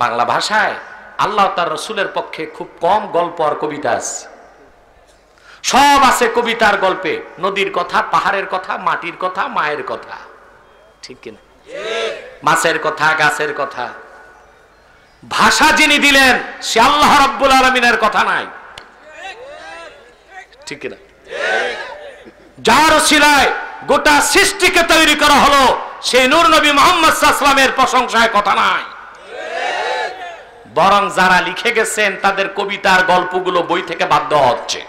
বাংলা ভাষায় আল্লাহ তার রসুলের পক্ষে খুব কম গল্প আর কবিতা আছে, সব আছে কবিতার গল্পে। নদীর কথা, পাহাড়ের কথা, মাটির কথা, মায়ের কথা, ঠিক কিনা? মাছের কথা, গাছের কথা। ভাষা যিনি দিলেন সে আল্লাহ রাব্বুল আলামিনের কথা নাই, ঠিক কিনা? যার ওসিলায় গোটা সৃষ্টিকে তৈরি করা হলো সেই নূর নবী মুহাম্মদ সাল্লাল্লাহু আলাইহি ওয়াসাল্লামের প্রশংসায় কথা নাই। বরং যারা লিখে গেছেন তাদের কবিতার গল্পগুলো বই থেকে বাদ দেওয়া হচ্ছে।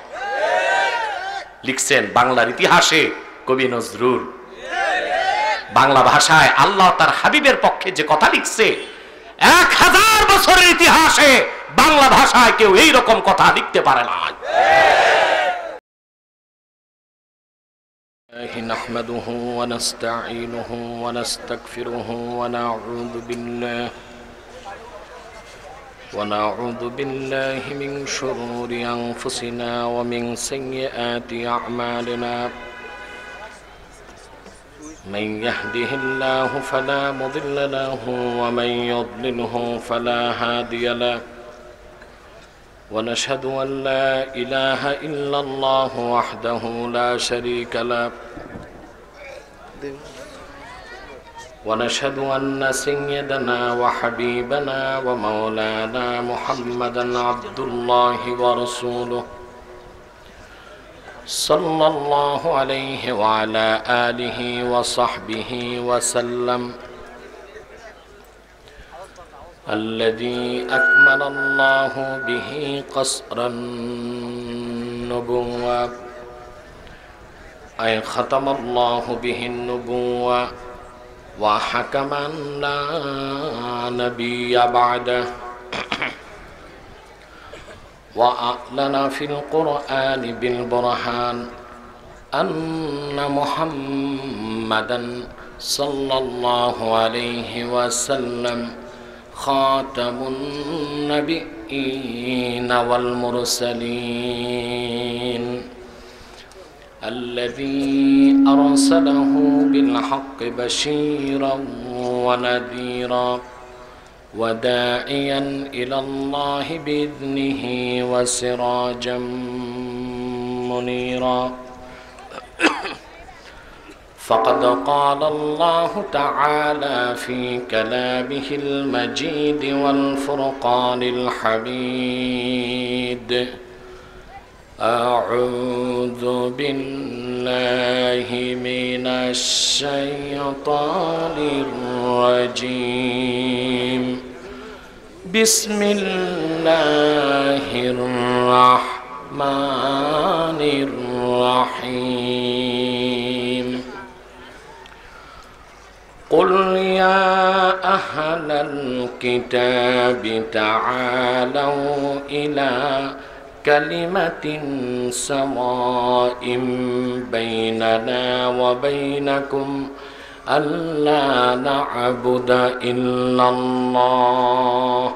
লিখছেন বাংলার ইতিহাসে কবি নজরুল। বাংলা ভাষায় আল্লাহ তার হাবিবের পক্ষে যে কথা লিখছে, 1000 বছরের ইতিহাসে বাংলা ভাষায় কেউ এই রকম কথা লিখতে পারে না। نحمده ونستعينه ونستغفره ونعوذ بالله من شرور أنفسنا ومن سيئات أعمالنا. من يهده الله فلا مضل له ومن يضلله فلا هادي له. ونشهد أن لا إله إلا الله وحده لا شريك له. ونشهد أن سيدنا وحبيبنا ومولانا محمدا عبد الله ورسوله صلى الله عليه وعلى آله وصحبه وسلم، الذي أكمل الله به قصر النبوة، أي ختم الله به النبوة وحكما لا نبي بعده، وأعلن في القرآن بالبرهان أن محمدا صلى الله عليه وسلم خاتم النبيين والمرسلين، الذي أرسله بالحق بشيرا ونذيرا وداعيا إلى الله بإذنه وسراجا منيرا. فقد قال الله تعالى في كلامه المجيد والفرقان الحميد: أعوذ بالله من الشيطان الرجيم. بسم الله الرحمن الرحيم. قل يا أهل الكتاب تعالوا إلى كلمة سواء بيننا وبينكم ألا نعبد إلا الله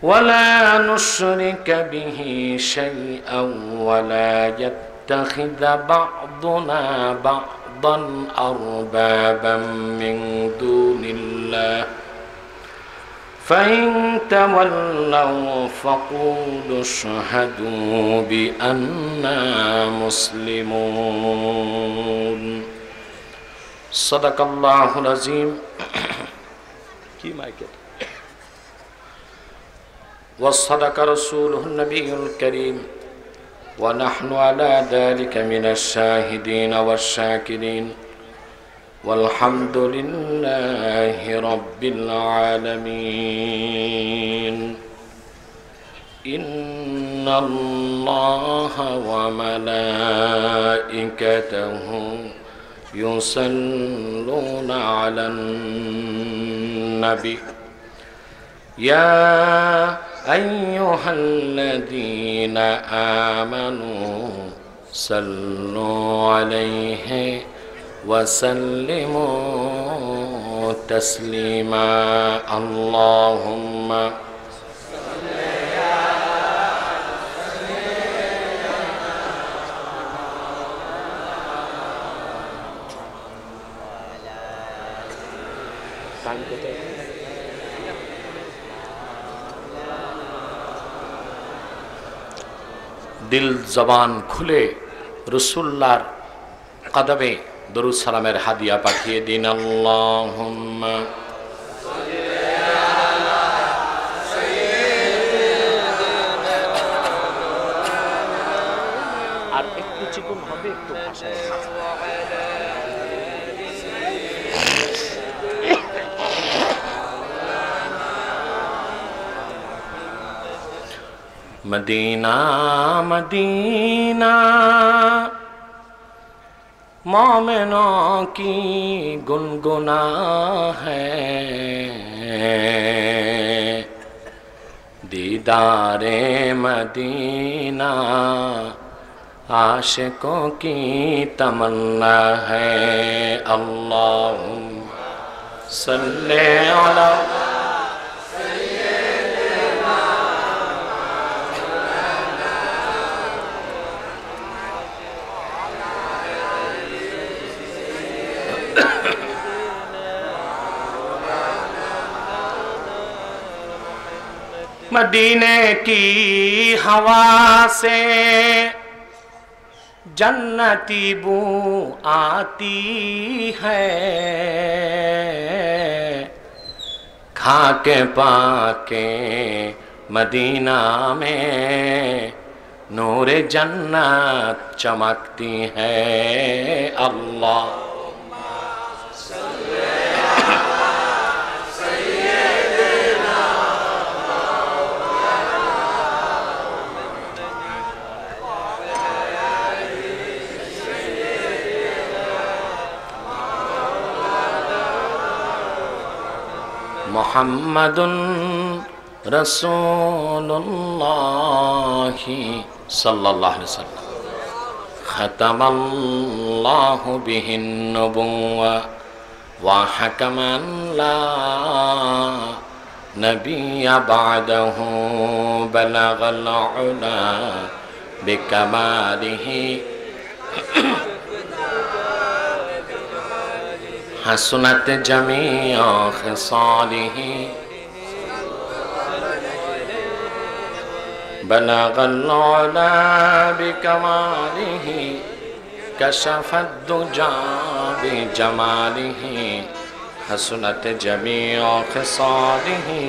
ولا نشرك به شيئا ولا يتخذ بعضنا بعضا أربابا من دون الله، فإن تولوا فقولوا اشهدوا بأننا مسلمون. صدق الله العظيم. وصدق رسوله النبي الكريم، ونحن على ذلك من الشاهدين والشاكرين، والحمد لله رب العالمين. إن الله وملائكته يصلون على النبي يا أيها الذين آمنوا صلوا عليه وسلموا تسليما. اللهم दिल जबान खुले रसूलुल्लाहर कदमे दरूद सालामेर हादिया पाठिए दिन। अल्लाहुम्मा আর একটু চিকন হবে, একটু ভাষায় मदीना मदीना मोमिनों की गुनगुना है, दीदारे मदीना आशिकों की तमन्ना है। अल्लाहुम्मा सल्ले अला मदीने की हवा से जन्नती बू आती है, खाके पाके मदीना में नूर जन्नत चमकती है। अल्लाह मुहम्मदुन रसूलुल्लाह सल्लल्लाहु अलैहि वसल्लम खतमल्लाहु बिहिन नबुव्वा व हकमन ला नबिय्य बअदहु बलगल उला बिकमालिही हसनत जमीअ खिसालिही बलगल उला बिकमालिही कशफत दुजा बिजमालिही हसनत जमीअ खिसालिही।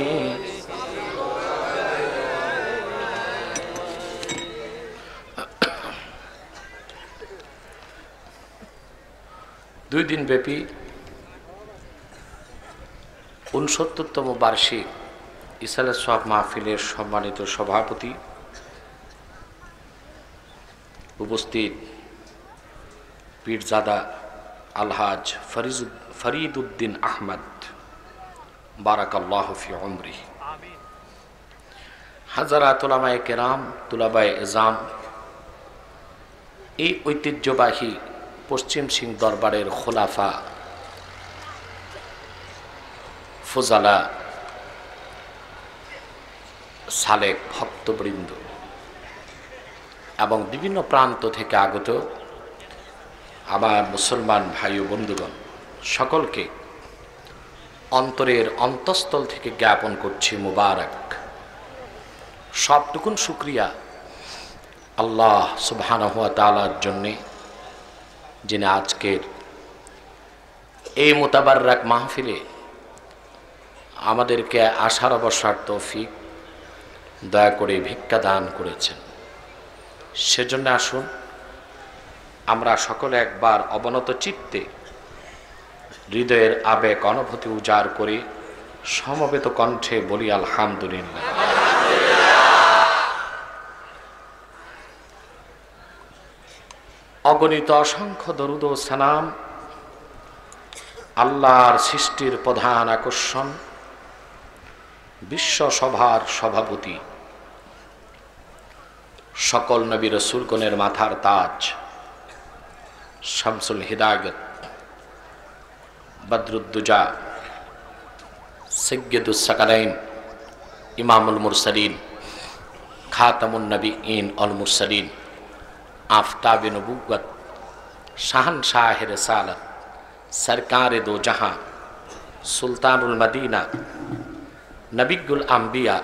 दुई दिन व्यापी 69तम বার্ষিক ইসালে সোয়াব মাহফিলের সম্মানিত সভাপতি, উপস্থিত পীরজাদা আলহাজ ফরিদউদ্দিন আহমদ বারাকাল্লাহু ফি উমরি, হাজারাত উলামায়ে কেরাম, তুলাবায়ে এজাম, এই ঐতিহ্যবাহী পশ্চিম সিং দরবারের খোলাফা, ফুজালা, সালেক ভক্তবৃন্দ এবং বিভিন্ন প্রান্ত থেকে আগত আমার মুসলমান ভাই ও বন্ধুগণ, সকলকে অন্তরের অন্তঃস্থল থেকে জ্ঞাপন করছি মুবারক। সবটুকুন শুকরিয়া আল্লাহ সুবহানাহু ওয়া তাআলার জন্যে, যিনি আজকের এই মুতাবাররাক মাহফিলে আমাদেরকে আশার বসার তৌফিক দয়া করে ভিক্ষা দান করেছেন। সেজন্য আসুন আমরা সকলে একবার অবনত চিত্তে হৃদয়ের আবেগ অনুভূতি উজাড় করে সমবেত কণ্ঠে বলি আলহামদুলিল্লাহ। অগণিত অসংখ্য দরুদ ও সালাম আল্লাহর সৃষ্টির প্রধান আকর্ষণ, বিশ্ব সভার সভাপতি, সকল নবী রাসূলগণের মাথার তাজ, শামসুল হিদায়াত, বদরুদ্দুজা, সাইয়্যিদুস সাকালাইন, ইমামুল মুরসালিন, খাতামুন নবিয়্যিন ওয়াল মুরসালিন, আফতাবে নবুওয়াত, শাহনশাহে রিসালাত, সরকারে দো জাহাं, সুলতানুল মদিনা, নবিয়ুল আম্বিয়া,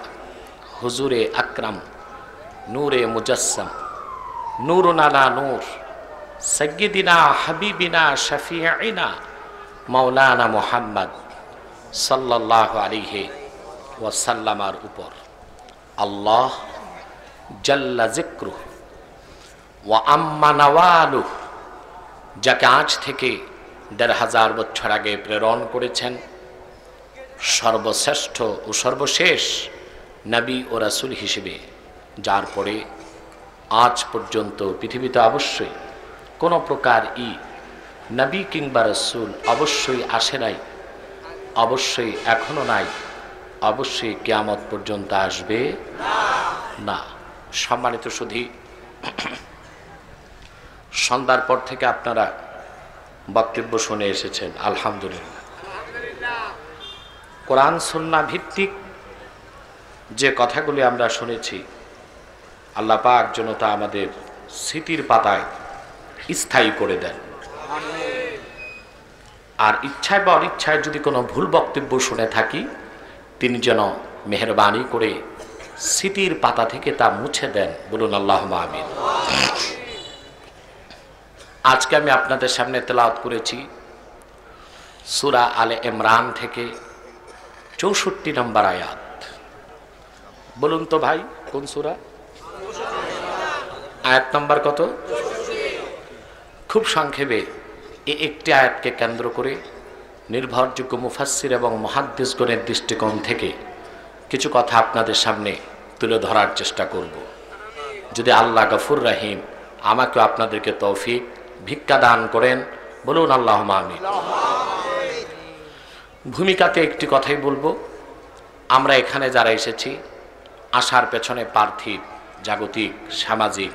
হুজুরে আকরাম, নূরে মুজাসসাম, নূরুন আলা নূর সাইয়্যিদিনা হাবিবিনা শাফিঈনা মাওলানা মুহাম্মদ সাল্লাল্লাহু আলাইহি ওয়াসাল্লামার উপর আল্লাহ জাল্লা যিকরুহু ওয়া আম্মা নাওয়ালুহু, যাকে আজ থেকে ১৫০০ বছর আগে প্রেরণ করেছেন, সর্বশ্রেষ্ঠ ও সর্বশেষ নবী ও রাসূল হিসেবে, যার পরে আজ পর্যন্ত পৃথিবীতে অবশ্যই কোনো প্রকার নবী কিংবা রাসূল অবশ্যই আসে নাই, অবশ্যই এখনো নাই, অবশ্যই কিয়ামত পর্যন্ত আসবে না। সম্মানিত সুধী, সন্ধ্যার পর থেকে আপনারা বক্তব্য শুনে এসেছেন, আলহামদুলিল্লাহ। কোরআন সুন্নাহ ভিত্তিক যে কথাগুলি আমরা শুনেছি, আল্লাহ পাক যেন তা আমাদের স্মৃতির পাতায় স্থায়ী করে দেন। আর ইচ্ছায় বা অনিচ্ছায় যদি কোনো ভুল বক্তব্য শুনে থাকি, তিনি যেন মেহেরবানি করে স্মৃতির পাতা থেকে তা মুছে দেন। বলুন আল্লাহুম্মা আমিন। আজকে আমি আপনাদের সামনে তেলাওয়াত করেছি সূরা আলে ইমরান থেকে ৬৪ নম্বর আয়াত। বলুন তো ভাই, কোন সূরা? আয়াত নম্বর কত? খুব সংক্ষেপে এই একটি আয়াতকে কেন্দ্র করে নির্ভরযোগ্য মুফাসসির এবং মুহাদ্দিসগণের দৃষ্টিকোণ থেকে কিছু কথা আপনাদের সামনে তুলে ধরার চেষ্টা করব। যদি আল্লাহ গফুর রহিম আমাকে আপনাদেরকে তৌফিক ভিক্ষা দান করেন, বলুন আল্লাহুম্মা আমিন। ভূমিকাতে একটি কথাই বলবো, আমরা এখানে যারা এসেছি, আসার পেছনে পার্থিব, জাগতিক, সামাজিক,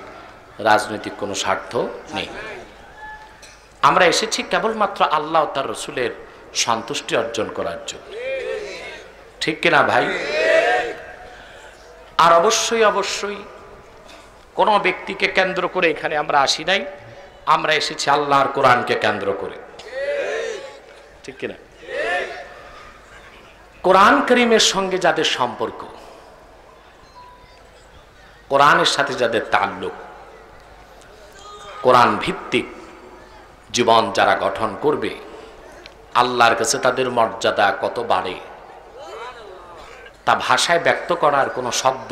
রাজনৈতিক কোনো স্বার্থ নেই। আমরা এসেছি কেবলমাত্র আল্লাহ ও তার রসুলের সন্তুষ্টি অর্জন করার জন্য, ঠিক কিনা ভাই? আর অবশ্যই অবশ্যই কোনো ব্যক্তিকে কেন্দ্র করে এখানে আমরা আসি নাই, আমরা এসেছি আল্লাহর কোরআনকে কেন্দ্র করে, ঠিক কিনা? কোরআন কারীমের সঙ্গে যাদের সম্পর্ক, কোরআনের সাথে যাদের তাল্লুক, কোরআন ভিত্তিক জীবন যারা গঠন করবে, আল্লাহর কাছে তাদের মর্যাদা কত বাড়ে তা ভাষায় ব্যক্ত করার কোনো শব্দ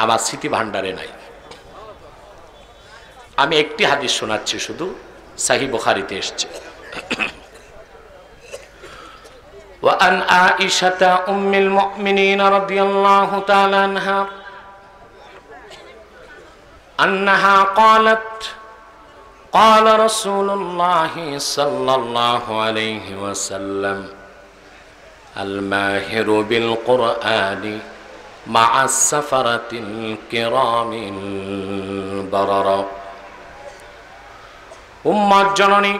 আমার স্মৃতি ভাণ্ডারে নাই। আমি একটি হাদিস শোনাচ্ছি, শুধু সহিহ বুখারীতে এসেছে। وعن عائشة أم المؤمنين رضي الله تعالى عنها أنها قالت قال رسول الله صلى الله عليه وسلم الماهر بالقرآن مع السفرة الكرام البررة। উম্মাত জননী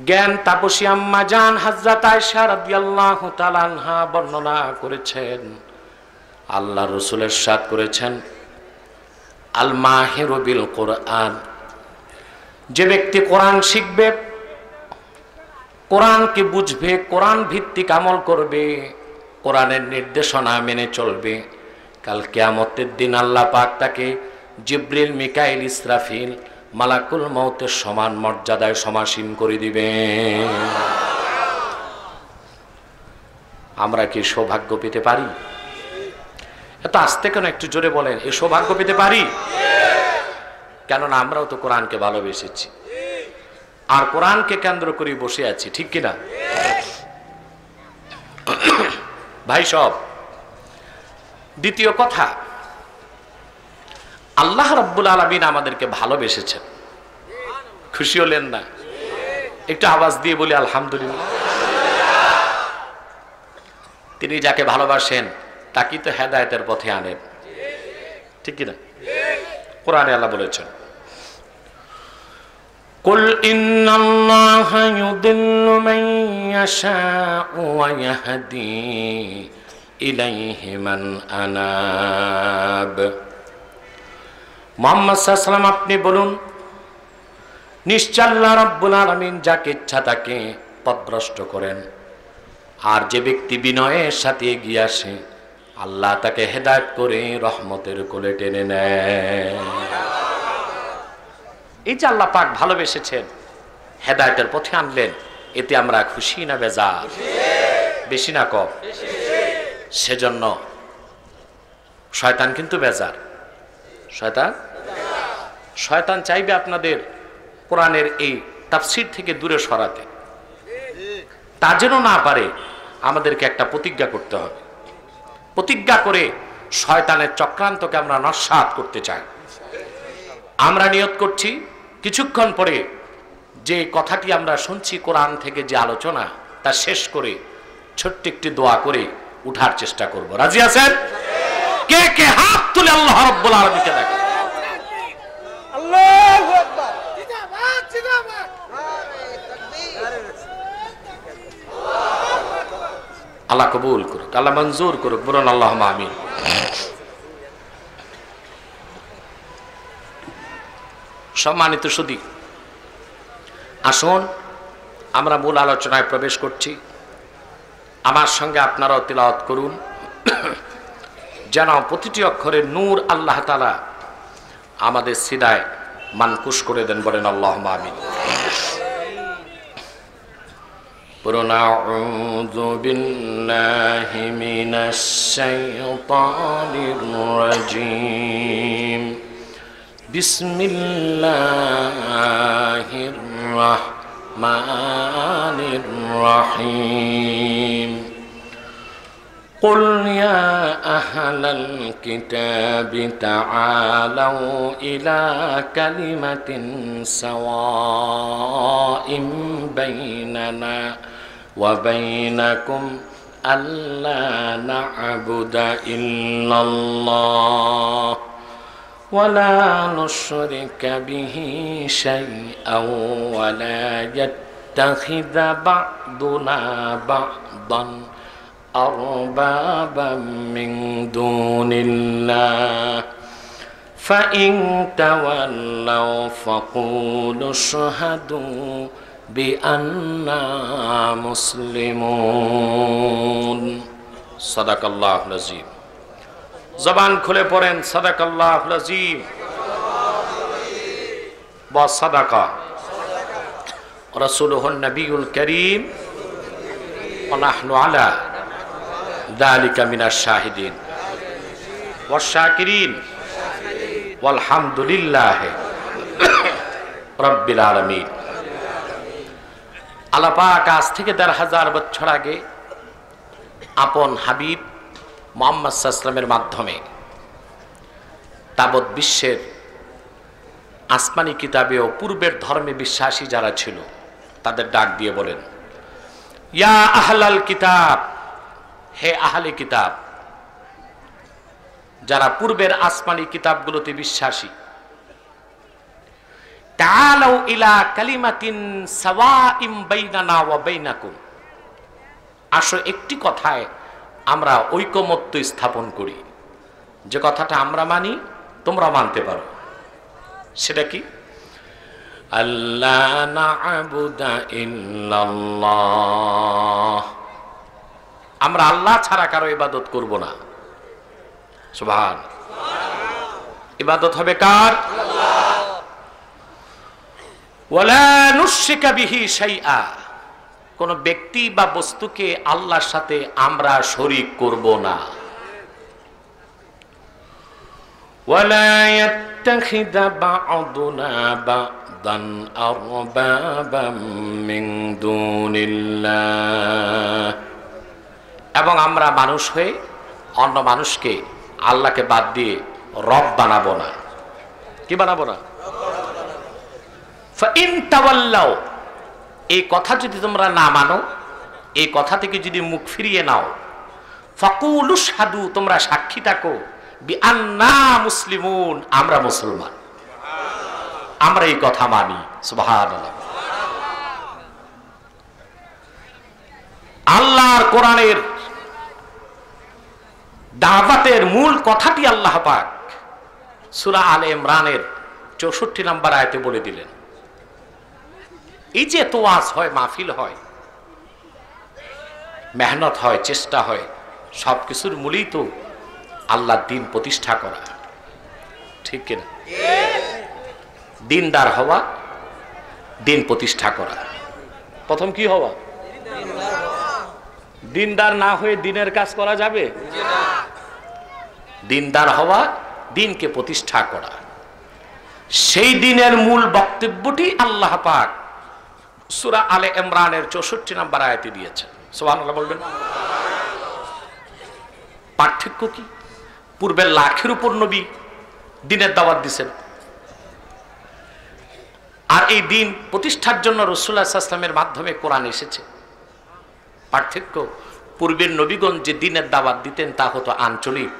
জ্ঞান তাপসী আম্মা জান হযরত আয়েশা রাদিয়াল্লাহু তাআলা আনহা বর্ণনা করেছেন, আল্লাহর রাসূল ইরশাদ করেছেন, আল মাহিরু বিল কোরআন, যে ব্যক্তি কোরআন শিখবে, কোরআনকে বুঝবে, কোরআন ভিত্তিক আমল করবে, কোরআনের নির্দেশনা মেনে চলবে, কাল কিয়ামতের দিন আল্লাহ পাক তাকে জিবরিল, মিকাইল, ইসরাফিল, মালাকুল মউতের সমান মর্যাদায় সমাসীন করে দিবে। আমরা কি সৌভাগ্য পেতে পারি? এত আস্তে কেন, একটু জোরে বলেন, এই সৌভাগ্য পেতে পারি? কেননা আমরাও তো কোরআনকে ভালোবেসেছি আর কোরআনকে কেন্দ্র করে বসে আছি, ঠিক কিনা ভাই সব? দ্বিতীয় কথা, আল্লাহ রাব্বুল আলামিন আমাদেরকে ভালোবেসেছেন, খুশি হলেন না? একটু আওয়াজ দিয়ে বলি আলহামদুলিল্লাহ। তিনি যাকে ভালোবাসেন তাকে তো হেদায়েতের পথে আনেন, ঠিক কিনা? কোরআনে আল্লাহ বলেছেন, কুল ইন্নাল্লাহা ইউদিল্লু মান ইয়াশাউ ওয়া ইয়াহদি ইলাইহি মান আনাব। মুহাম্মদ সাল্লাল্লাহু আলাইহি ওয়াসাল্লাম আপনি বলুন, নিশ্চয় আল্লাহ রাব্বুল আলামিন যাকে ইচ্ছা তাকে পথভ্রষ্ট করেন, আর যে ব্যক্তি বিনয়ের সাথে এগিয়ে আসে আল্লাহ তাকে হেদায়েত করে রহমতের কোলে টেনে নেয়। এই যে আল্লাহ পাক ভালোবেসেছেন, হেদায়েতের পথে আনলেন, এতে আমরা খুশি না বেজার? বেশি না কম? সেজন্য শয়তান কিন্তু বেজার। শয়তান চাইবে আপনাদের কোরআনের এই তাফসীর থেকে দূরে সরাতে। তা যেন না পারে আমাদেরকে একটা প্রতিজ্ঞা করতে হবে। প্রতিজ্ঞা করে শয়তানের চক্রান্তকে আমরা নস্যাৎ করতে চাই। আমরা নিয়ত করছি কিছুক্ষণ পরে যে কথাটি আমরা শুনছি কোরআন থেকে, যে আলোচনা, তা শেষ করে ছোট্ট একটি দোয়া করে উঠার চেষ্টা করব। রাজি আছেন? কে কে হাত তুলে আল্লাহ রাব্বুল আলামিনকে দেখেন। আল্লাহু আকবার। জিন্দাবাদ জিন্দাবাদ। আল্লাহ কবুল করুক, আল্লাহ মঞ্জুর করুক, বলুন আল্লাহুম্মা আমিন। সম্মানিত সুধী, আসুন আমরা মূল আলোচনায় প্রবেশ করছি। আমার সঙ্গে আপনারাও তিলাওয়াত করুন, যেন প্রতিটি অক্ষরে নূর আল্লাহ তাআলা আমাদের সিনায় মানকুশ করে দেন। বলেন আল্লাহুম্মা আমিন। আউযু বিল্লাহি মিনাশ শাইতানির রাজীম। বিসমিল্লাহির রাহমানির রাহিম। قل يا أهل الكتاب تعالوا إلى كلمة سواء بيننا وبينكم ألا نعبد إلا الله ولا نشرك به شيئا ولا يتخذ بعضنا بعضا أربابا من دون الله فإن تولوا فقولوا اشهدوا بأننا مسلمون। صدق الله العظيم। জবান খুলে পড়েন সাদাকাল্লাহুল আযীম ওয়া সাদাকা রাসূলুহুন নবিয়ুল কারীম ওয়া নাহনু আলা যালিকা মিনাশ শাহিদিন ওয়াশ শাকিরিন ওয়াল হামদুলিল্লাহি রাব্বিল আলামিন। আল্লাহ পাক আজ থেকে ১৫০০ বছর আগে আপন হাবিব মুহাম্মদ সাল্লাল্লাহু আলাইহি ওয়াসাল্লামের মাধ্যমে তাবৎ বিশ্বের আসমানি কিতাবে ও পূর্বের ধর্মে বিশ্বাসী যারা ছিল তাদের ডাক দিয়ে বলেন, ইয়া আহলাল কিতাব, হে আহলে কিতাব, যারা পূর্বের আসমানি কিতাবগুলোতে বিশ্বাসী, তাআলাউ ইলা কালিমাতিন সাওয়াইম বাইনানা ওয়া বাইনাকুম, আসো একটি কথায় আমরা ঐকমত্য স্থাপন করি, যে কথাটা আমরা মানি তোমরা মানতে পারো। সেটা কি? আল্লা না'বুদা ইল্লাল্লাহ, আমরা আল্লাহ ছাড়া কারো ইবাদত করব না। সুবহান। ইবাদত হবে কার? আল্লাহ। ওয়ালা নুশরিকা বিহি শাইআ, কোন ব্যক্তি বা বস্তুকে আল্লাহর সাথে আমরা শরীক করব না। ওয়ালা ইয়াত্তাখিযা বা'দুনা বা'দান আরবাবাম মিন দুনিল্লাহ, এবং আমরা মানুষ হয়ে অন্য মানুষকে আল্লাহকে বাদ দিয়ে রব বানাবো না। কি বানাবো না? ফাইন তাওয়াল্লাউ, এই কথা যদি তোমরা না মানো, এই কথা থেকে যদি মুখ ফিরিয়ে নাও, ফাকুলু শাহাদু, তোমরা সাক্ষী থাকো, বিআন্না মুসলিমুন, আমরা মুসলমান, আমরা এই কথা মানি। সুবহানাল্লাহ। আল্লাহর কোরআনের দাওয়াতের মূল কথাটি আল্লাহ পাক সূরা আলে ইমরানের ৬৪ নম্বর আয়াতে বলে দিলেন। এই যে এত ওয়াজ হয়, মাহফিল হয়, মেহনত হয়, চেষ্টা হয়, সবকিছুর মূলেই তো আল্লাহর দ্বীন প্রতিষ্ঠা করা, ঠিক কিনা? দিনদার হওয়া, দ্বীন প্রতিষ্ঠা করা। প্রথম কি হওয়া? দিনদার না হয়ে দ্বীনের কাজ করা যাবে? দিনদার হওয়া, দ্বীনকে প্রতিষ্ঠা করা। সেই দ্বীনের মূল বক্তব্যটি আল্লাহ পাক সূরা আলে ইমরানের 64 নম্বর আয়াতে দিয়েছেন। সুবহানাল্লাহ বলবেন। পার্থক্য কি? পূর্বে লাখের উপর নবী দ্বীনের দাওয়াত দিয়েছেন, আর এই দ্বীন প্রতিষ্ঠার জন্য রাসূলুল্লাহ সাল্লাল্লাহু আলাইহি ওয়াসাল্লামের মাধ্যমে কোরআন এসেছে। পার্থক্য, পূর্বের নবীগণ যে দ্বীনের দাওয়াত দিতেন তা হতো আঞ্চলিক,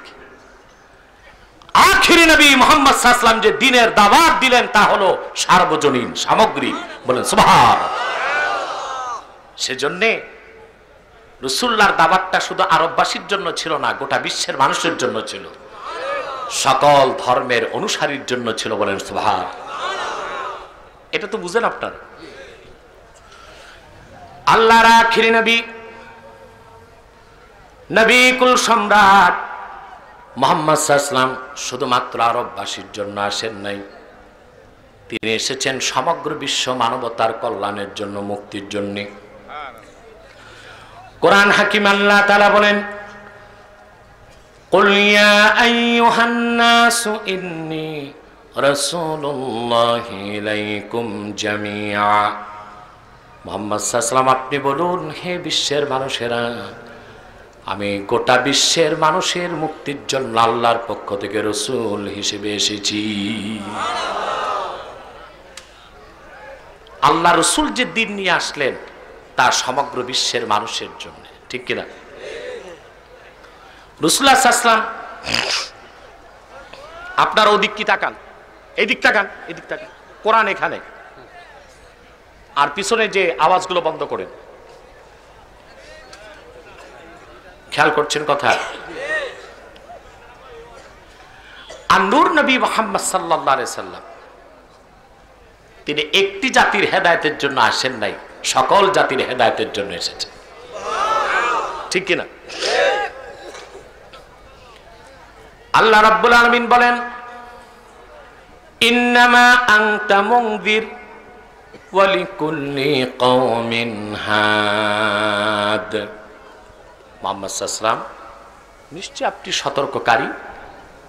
আখিরি নবী মুহাম্মদ সাল্লাল্লাহু আলাইহি ওয়াসাল্লাম যে দ্বীনের দাওয়াত দিলেন তা হলো সার্বজনীন, সামগ্রিক। বলেন সুবহানাল্লাহ। সেজন্য রাসূলুল্লাহর দাওয়াতটা শুধু আরববাসীর জন্য ছিল না, গোটা বিশ্বের মানুষের জন্য ছিল, সকল ধর্মের অনুসারীর জন্য ছিল। বলেন সুবহানাল্লাহ। এটা তো বুঝেন আপনারা। আল্লাহর আখিরি নবী, নবী কুল সম্রাট মুহাম্মদ সাল্লাল্লাহু আলাইহি ওয়াসাল্লাম শুধুমাত্র আরববাসীর জন্য আসেন নাই, তিনি এসেছেন সমগ্র বিশ্ব মানবতার কল্যাণের জন্য, মুক্তির জন্য। কোরআন হাকিম আল্লাহ তাআলা বলেন, কুল ইয়া আইয়ুহান নাসু ইন্নী রাসূলুল্লাহি ইলাইকুম জামিআ। মুহাম্মদ সাল্লাল্লাহু আলাইহি ওয়াসাল্লাম আপনি বলুন, হে বিশ্বের মানুষেরা, আমি গোটা বিশ্বের মানুষের মুক্তির জন্য আল্লাহর পক্ষ থেকে রাসূল হিসেবে এসেছি। আল্লাহ রাসূল যে দ্বীন নিয়ে আসলেন তা সমগ্র বিশ্বের মানুষের জন্য, ঠিক কিনা? রাসূলুল্লাহ সাল্লাল্লাহু আলাইহি ওয়াসাল্লাম, আপনার ওদিক কি তাকান, এদিক তাকান, এদিক তাকান, কোরআন এখানে, আর পিছনে যে আওয়াজগুলো বন্ধ করেন। খেয়াল করছেন কথা? আর নূর নবী মুহাম্মদ সাল্লাল্লাহু আলাইহি ওয়াসাল্লাম তিনি একটি জাতির হেদায়েতের জন্য আসেন নাই, সকল জাতির হেদায়েতের জন্য এসেছেন, ঠিক কিনা? আল্লাহ রাব্বুল আলামিন বলেন, ইন্নামা আনতা মুনযির ওয়া লিকুল্লি কওমিন হাদ। মুহাম্মদ সাল্লাল্লাহু আলাইহি ওয়াসাল্লাম নিশ্চয় আপনি সতর্ককারী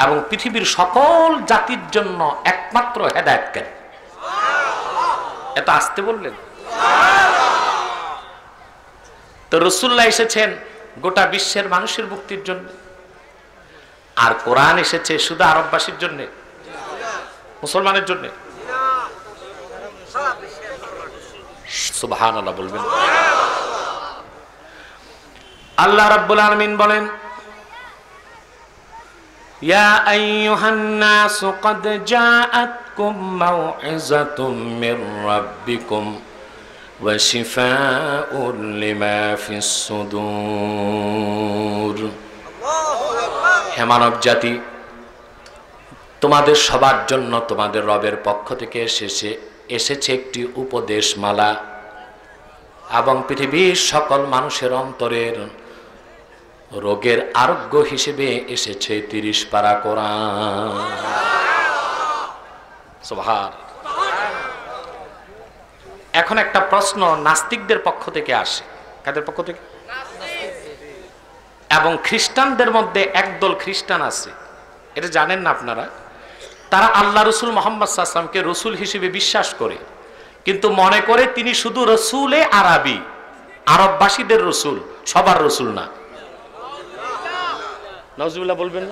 এবং পৃথিবীর সকল জাতির জন্য একমাত্র হেদায়েতকারী। এত আসতে বললেন তো। রাসূলুল্লাহ এসেছেন গোটা বিশ্বের মানুষের মুক্তির জন্য, আর কোরআন এসেছে শুধু আরববাসীর জন্য, মুসলমানের জন্য। সুবহানাল্লাহ বলবেন। আল্লাহ রাব্বুল আলামিন বলেন, ইয়া আইয়ুহান নাসু ক্বাদ জাআতকুম মাউইযাতুম মির রাব্বিকুম ওয়া শিফাউন লিমা ফিস সুদূর। হে মানব জাতি, তোমাদের সবার জন্য তোমাদের রবের পক্ষ থেকে এসেছে একটি উপদেশমালা, এবং পৃথিবীর সকল মানুষের অন্তরের রোগের আরোগ্য হিসেবে এসেছে 30 পারা কোরআন। সুবহানাল্লাহ। এখন একটা প্রশ্ন নাস্তিকদের পক্ষ থেকে আসে। কাদের পক্ষ থেকে? এবং খ্রিস্টানদের মধ্যে একদল খ্রিস্টান আছে, এটা জানেন না আপনারা? তারা আল্লাহ রসুল মুহাম্মদ সাল্লাল্লাহু আলাইহি ওয়াসাল্লামকে রসুল হিসেবে বিশ্বাস করে, কিন্তু মনে করে তিনি শুধু রসুলে আরবি, আরববাসীদের রসুল, সবার রসুল না। নাউজুবিল্লাহ বলবেন।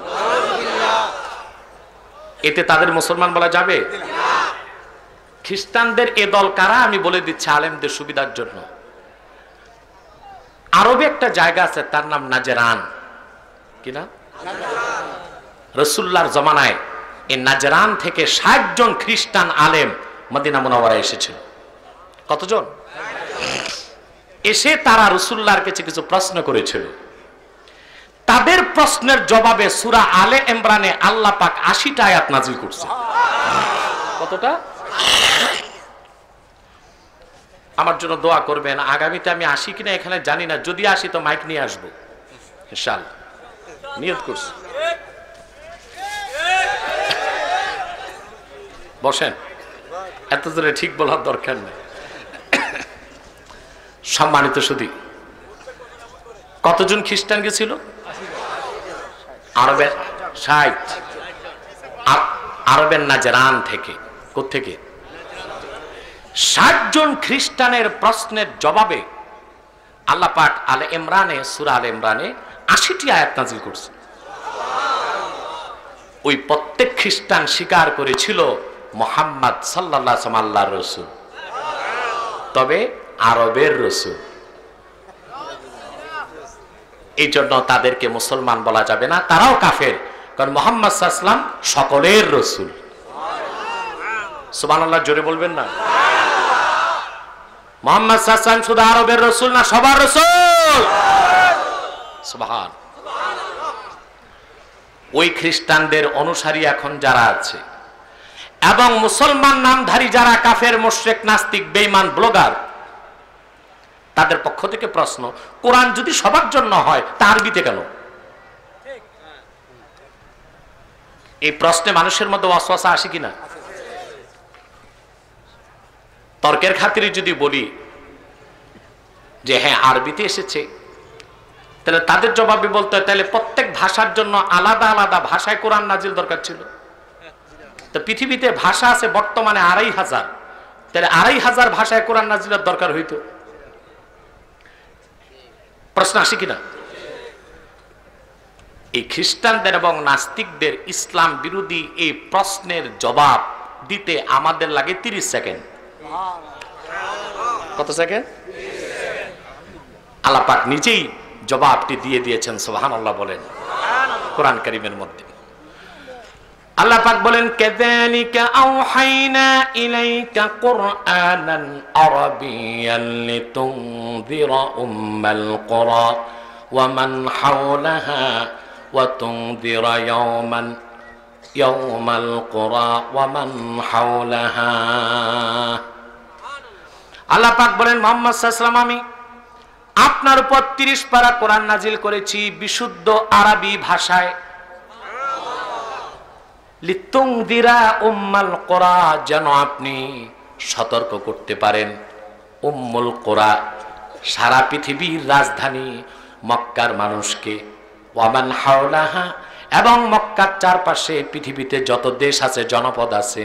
এতে তাদের মুসলমান বলা যাবে? খ্রিস্টানদের এ দল কারা আমি বলে দিচ্ছি আলেমদের সুবিধার জন্য। আরবে একটা জায়গা আছে, তার নাম নাজরান। কি না? রাসূলুল্লাহর জামানায় এই নাজরান থেকে 60 জন খ্রিস্টান আলেম মদিনা মুনাওয়ারায় এসেছিল। কতজন? এসে তারা রাসূলুল্লাহর কাছে কিছু প্রশ্ন করেছিল। তাদের প্রশ্নের জবাবে সূরা আলে ইমরানে আল্লাহ পাক 80টা আয়াত নাযিল করছে। কতটা? আমার জন্য দোয়া করবেন। আগামীতে আমি আসি কিনা এখানে জানি না, যদি আসি তো মাইক নিয়ে আসবো ইনশাআল্লাহ, নিয়ত করছি। বসেন, এত জোরে ঠিক বলার দরকার নেই। সম্মানিত সুধী, কতজন খ্রিস্টান গেছিল? আরবের 60, আরবের নাজরান থেকে। কোত্থেকে? 60 জন খ্রিস্টানের প্রশ্নের জবাবে আল্লাহ পাক আলে ইমরানে, সূরা আলে ইমরানে 80টি আয়াত নাযিল করছে। ওই প্রত্যেক খ্রিস্টান স্বীকার করেছিল মুহাম্মদ সাল্লাল্লাহু আলাইহি ওয়াসাল্লাম আল্লাহর রাসূল, তবে আরবের রাসূল। এই জন্য তাদেরকে মুসলমান বলা যাবে না, তারাও কাফের, কারণ মুহাম্মদ সাল্লাল্লাহু আলাইহি ওয়াসাল্লাম সকলের রাসূল। সুবহানাল্লাহ, জোরে বলবেন না? মুহাম্মদ সাল্লাল্লাহু আলাইহি ওয়াসাল্লাম শুধু আরবের রাসূল না, সবার রাসূল। সুবহান। ওই খ্রিস্টানদের অনুসারী এখন যারা আছে এবং মুসলমান নামধারী যারা কাফের, মুশরিক, নাস্তিক, বেঈমান, ব্লগার, তাদের পক্ষ থেকে প্রশ্ন, কোরআন যদি সবার জন্য হয় তা আরবিতে কেন? এই প্রশ্নে মানুষের মধ্যে ওয়াসওয়াসা আসে কিনা? তর্কের খাতিরে যদি বলি যে হ্যাঁ আরবিতে এসেছে, তাহলে তাদের জবাবে বলতে হয় তাহলে প্রত্যেক ভাষার জন্য আলাদা আলাদা ভাষায় কোরআন নাজিল দরকার ছিল। তো পৃথিবীতে ভাষা আছে বর্তমানে 2500, তাহলে 2500 ভাষায় কোরআন নাজিলের দরকার হইতো। প্রশ্ন আসে কিনা? এই খ্রিস্টানদের এবং নাস্তিকদের ইসলাম বিরোধী এই প্রশ্নের জবাব দিতে আমাদের লাগে 30 সেকেন্ড। কত সেকেন্ড? আল্লাহ পাক নিজেই জবাবটি দিয়ে দিয়েছেন। সুবহানাল্লাহ বলেন কোরআন কারীমের মধ্যে। আল্লাহ পাক বলেন, কাযালিকা আওহাইনা ইলাইকা কুরআনান আরাবিয়ান লিতুনযিরা উম্মাল কুরা ওয়া মান হাওলাহা ওয়া তুনযিরা ইয়াওমাল কুরা ওয়া মান হাওলাহা। আল্লাহ পাক বলেন, মুহাম্মদ সাল্লাল্লাহু আলাইহি ওয়াসাল্লাম, আমি আপনার উপর 30 পারা কোরআন নাজিল করেছি বিশুদ্ধ আরবি ভাষায়। লিতুনযিরা উম্মাল কুরা, যেন আপনি সতর্ক করতে পারেন উম্মুল কুরা, সারা পৃথিবীর রাজধানী মক্কার মানুষকে, ওয়া মান হাওলাহা, এবং মক্কার চারপাশে পৃথিবীতে যত দেশ আছে, জনপদ আছে,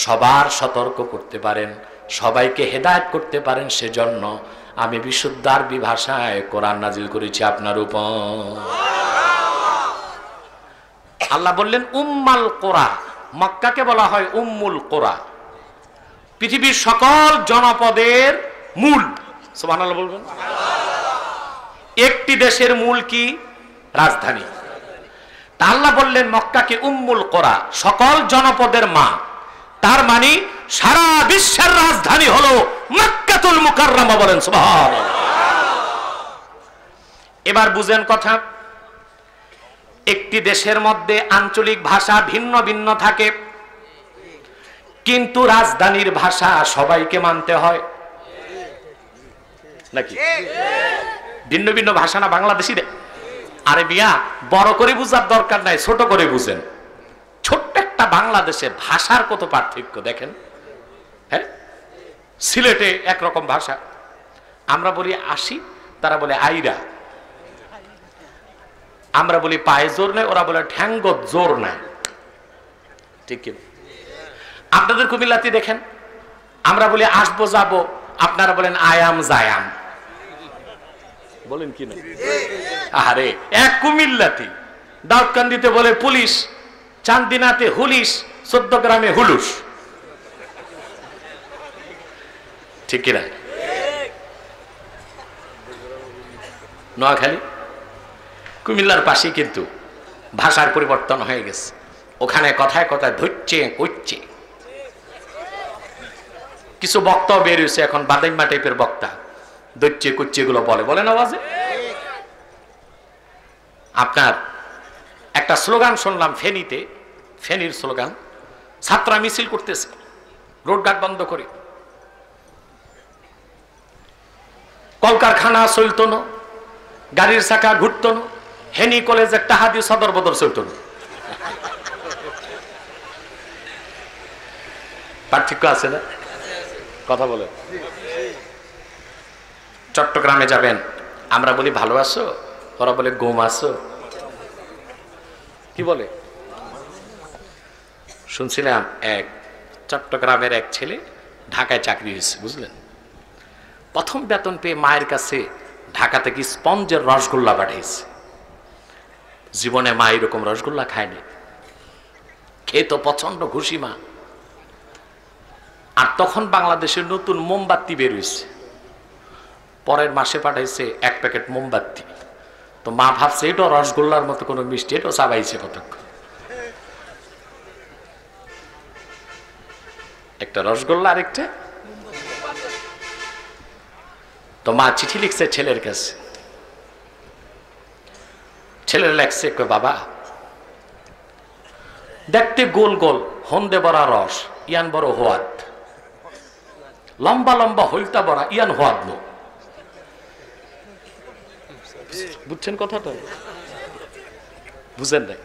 সবার সতর্ক করতে পারেন, সবাইকে হেদায়েত করতে পারেন। সেজন্য আমি বিশুদ্ধ আরবি ভাষায় কোরআন নাজিল করেছি আপনার উপর। আল্লাহ বললেন উম্মাল কোরা, মক্কাকে বলা হয় উম্মুল কোরা, পৃথিবীর সকল জনপদের মূল। সুবহানাল্লাহ বলবেন। একটি দেশের মূল কি? রাজধানী। তা আল্লাহ বললেন মক্কাকে উম্মুল কোরা, সকল জনপদের মা। তার মানে সারা বিশ্বের রাজধানী হলো মক্কাতুল মুকাররমা। বলেন সুবহানাল্লাহ। এবার বুঝেন কথা, একটি দেশের মধ্যে আঞ্চলিক ভাষা ভিন্ন ভিন্ন থাকে, কিন্তু রাজধানীর ভাষা সবাইকে মানতে হয় নাকি? ভিন্ন ভিন্ন ভাষা না বাংলাদেশিরে? আরে মিয়া, বড় করে বুঝার দরকার নাই, ছোট করে বুঝেন। ছোট্ট একটা বাংলাদেশে ভাষার কত পার্থক্য দেখেন। হ্যাঁ, সিলেটে একরকম ভাষা, আমরা বলি আসি, তারা বলে আইরা। আমরা বলি পায়ে জোর নাই, ওরা বলে ঠ্যাঙ্গ জোর নাই। ঠিক কি? আপনাদের কুমিল্লাতে দেখেন, আমরা বলি আসবো যাবো, আপনারা বলেন আয়াম জায়াম। বলেন কি না? আরে এক কুমিল্লাতে দাউদকান্দিতে বলে পুলিশ, চান্দিনাতে হুলিশ, 14 গ্রামে হুলুস। ঠিক কিনা? নোয়াখালী কুমিল্লার পাশে কিন্তু ভাষার পরিবর্তন হয়ে গেছে। ওখানে কথায় কথায় ধরছে কইছে, কিছু বক্তা বের হয়েছে এখন, বাদাইমা টাইপের বক্তা, দৈচ্ছে কুচ্ছে এগুলো বলে না আওয়াজে। আপনার একটা স্লোগান শুনলাম ফেনীতে, ফেনীর স্লোগান, ছাত্ররা মিছিল করতেছে রোডঘাট বন্ধ করে, কলকারখানা চলতো না, গাড়ির চাকা ঘুরতো না, হেনি কলেজের টাহাদি সদর বদর চলতো না। পার্থক্য আছে না? কথা বলেন। চট্টগ্রামে যাবেন, আমরা বলি ভালো আছো, ওরা বলে গোম আছো। কি বলে? শুনছিলাম এক চট্টগ্রামের এক ছেলে ঢাকায় চাকরি হয়েছে, বুঝলেন? প্রথম বেতন পেয়ে মায়ের কাছে ঢাকা থেকে স্পঞ্জের রসগোল্লা পাঠিয়েছে। জীবনে মা এরকম রসগোল্লা খায়নি, খেয়ে তো প্রচন্ড খুশি মা। আর তখন বাংলাদেশের নতুন মোমবাতি বের হয়েছে, পরের মাসে পাঠাইছে 1 প্যাকেট মোমবাতি। তো মা ভাবছে এটা রসগোল্লার মতো কোনো মিষ্টি, এটা চাবাইছে কতক্ষণ, একটা রসগোল্লা আর একটা। তো মা চিঠি লিখছে ছেলের কাছে, ছেলের লেখছে, বাবা দেখতে গোল গোল, হন্দে বড়া রস, ইয়ান বড় হোয়াদ, লম্বা লম্বা হইলতা বড়া, ইয়ান হোয়াদ নো। বুঝছেন কথাটা? বুঝেন নাই?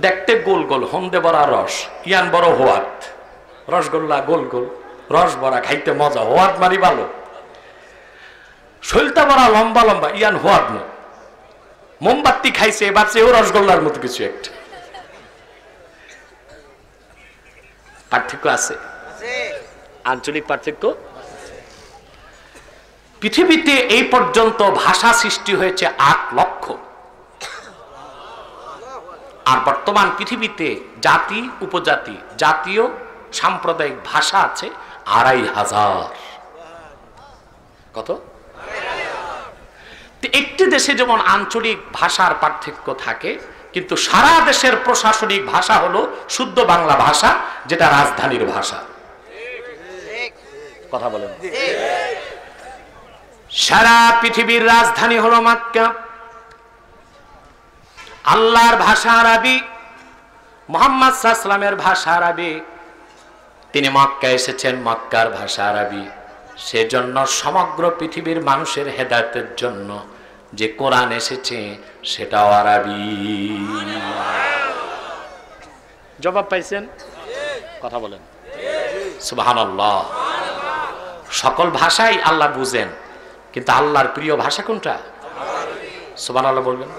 দেখতে গোল গোল, হন্দে বড়া রস, ইয়ান বড় হোয়াদ। রসগোল্লা গোল গোল, রস বড়া, খাইতে মজা, হোয়াদ মারি ভালো। সইলতা বড়া লম্বা লম্বা, ইয়ান হোয়াদ নো। মোমবাতি খাইছে, ভাবছে ও রসগোল্লার মতো কিছু একটা। পার্থক্য আছে, আঞ্চলিক পার্থক্য। পৃথিবীতে এই পর্যন্ত ভাষা সৃষ্টি হয়েছে 8 লক্ষ, আর বর্তমান পৃথিবীতে জাতি উপজাতি জাতীয় সাম্প্রদায়িক ভাষা আছে 2500। কত? একটি দেশে যেমন আঞ্চলিক ভাষার পার্থক্য থাকে, কিন্তু সারা দেশের প্রশাসনিক ভাষা হলো শুদ্ধ বাংলা ভাষা, যেটা রাজধানীর ভাষা। কথা বলেন। সারা পৃথিবীর রাজধানী হলো মক্কা। আল্লাহর ভাষা আরবি, মুহাম্মদ সাল্লাল্লাহু আলাইহি ওয়াসাল্লামের ভাষা আরবি, তিনি মক্কায় এসেছেন, মক্কার ভাষা আরবি। সেজন্য সমগ্র পৃথিবীর মানুষের হেদায়েতের জন্য যে কোরআন এসেছে সেটাও আরবি। জবাব পাইছেন? কথা বলেন। সুবহানাল্লাহ। সকল ভাষাই আল্লাহ বুঝেন, কিন্তু আল্লাহর প্রিয় ভাষা কোনটা? সুবহানাল্লাহ বলবেন।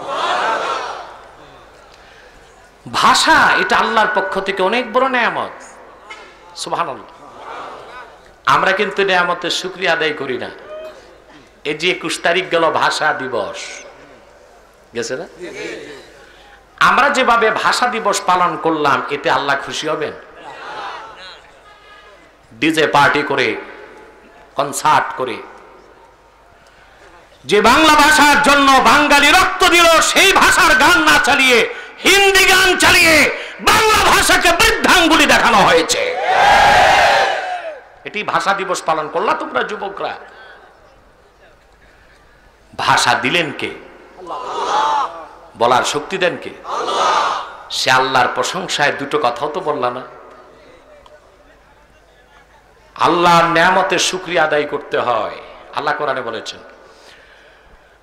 ভাষা এটা আল্লাহর পক্ষ থেকে অনেক বড় নেয়ামত। সুবহানাল্লাহ। আমরা কিন্তু নেয়ামতের শুকরিয়া আদায় করি না। এই যে 21 তারিখ গেল ভাষা দিবস গেছে না, আমরা যেভাবে ভাষা দিবস পালন করলাম, এতে আল্লাহ খুশি হবেন? ডিজে পার্টি করে, কনসার্ট করে, যে বাংলা ভাষার জন্য বাঙালি রক্ত দিল, সেই ভাষার গান না চালিয়ে হিন্দি গান চালিয়ে বাংলা ভাষাকে বৃদ্ধাঙ্গুলি দেখানো হয়েছে। এটি ভাষা দিবস পালন করলা তোমরা যুবকরা। ভাষা দিলেন কে? বলার শক্তি দেন কে? সে আল্লাহর প্রশংসায় দুটো কথাও তো বললা না। আল্লাহর নেয়ামতের শুকরিয়া আদায় করতে হয়। আল্লাহ কোরআনে বলেছেন,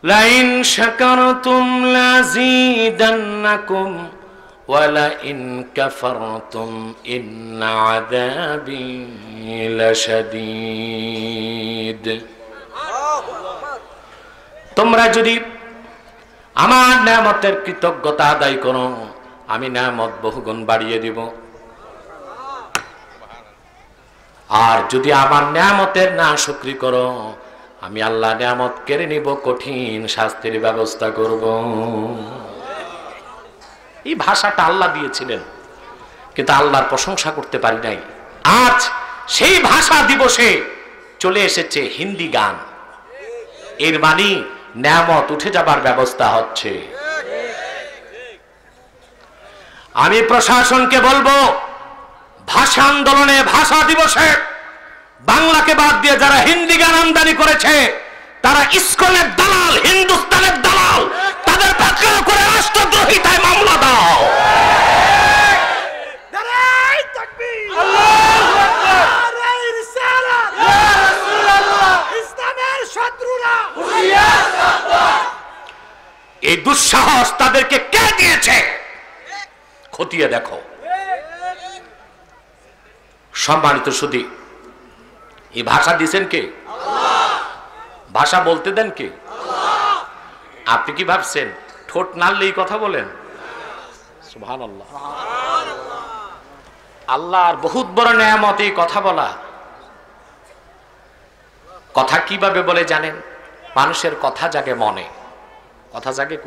লাইন শাকারতুম লাযীদান্নাকুম ওয়া লাইন কাফারতুম ইন্না আযাবি লাশাদীদ। তোমরা যদি আমার নেয়ামতের কৃতজ্ঞতা আদায় করো, আমি নেয়ামত বহুগুণ বাড়িয়ে দিব। আর যদি আমার নেয়ামতের না শুকরি করো, আমি আল্লাহ নেয়ামত কেড়ে নিব, কঠিন শাস্তির ব্যবস্থা করব। এই ভাষাটা আল্লাহ দিয়েছিলেন, কিন্তু আল্লাহর প্রশংসা করতে পারি নাই। আজ সেই ভাষা দিবসে চলে এসেছে হিন্দি গান। এর মানে নেয়ামত উঠে যাবার ব্যবস্থা হচ্ছে। আমি প্রশাসনকে বলবো, ভাষা আন্দোলনে, ভাষা দিবসে বাংলাকে বাদ দিয়ে যারা হিন্দি গান আমদানি করেছে, তারা ইসকনের দালাল, হিন্দুস্তানের দালাল, তাদের পাকড়াও করে রাষ্ট্রদ্রোহিতায় মামলা দাও। এই দুঃসাহস তাদেরকে কে দিয়েছে? খতিয়ে দেখো। সম্মানিত সুধী, এই ভাষা দিছেন কে? ভাষা বলতে দেন কে? আপনি কি ভাবছেন ঠোঁট নাড়লেই কথা বলেন? সুবহানাল্লাহ। আল্লাহর বহুত বড় নেয়ামত এই কথা বলা। কথা কিভাবে বলে জানেন? মানুষের কথা জাগে মনে। কথা জাগে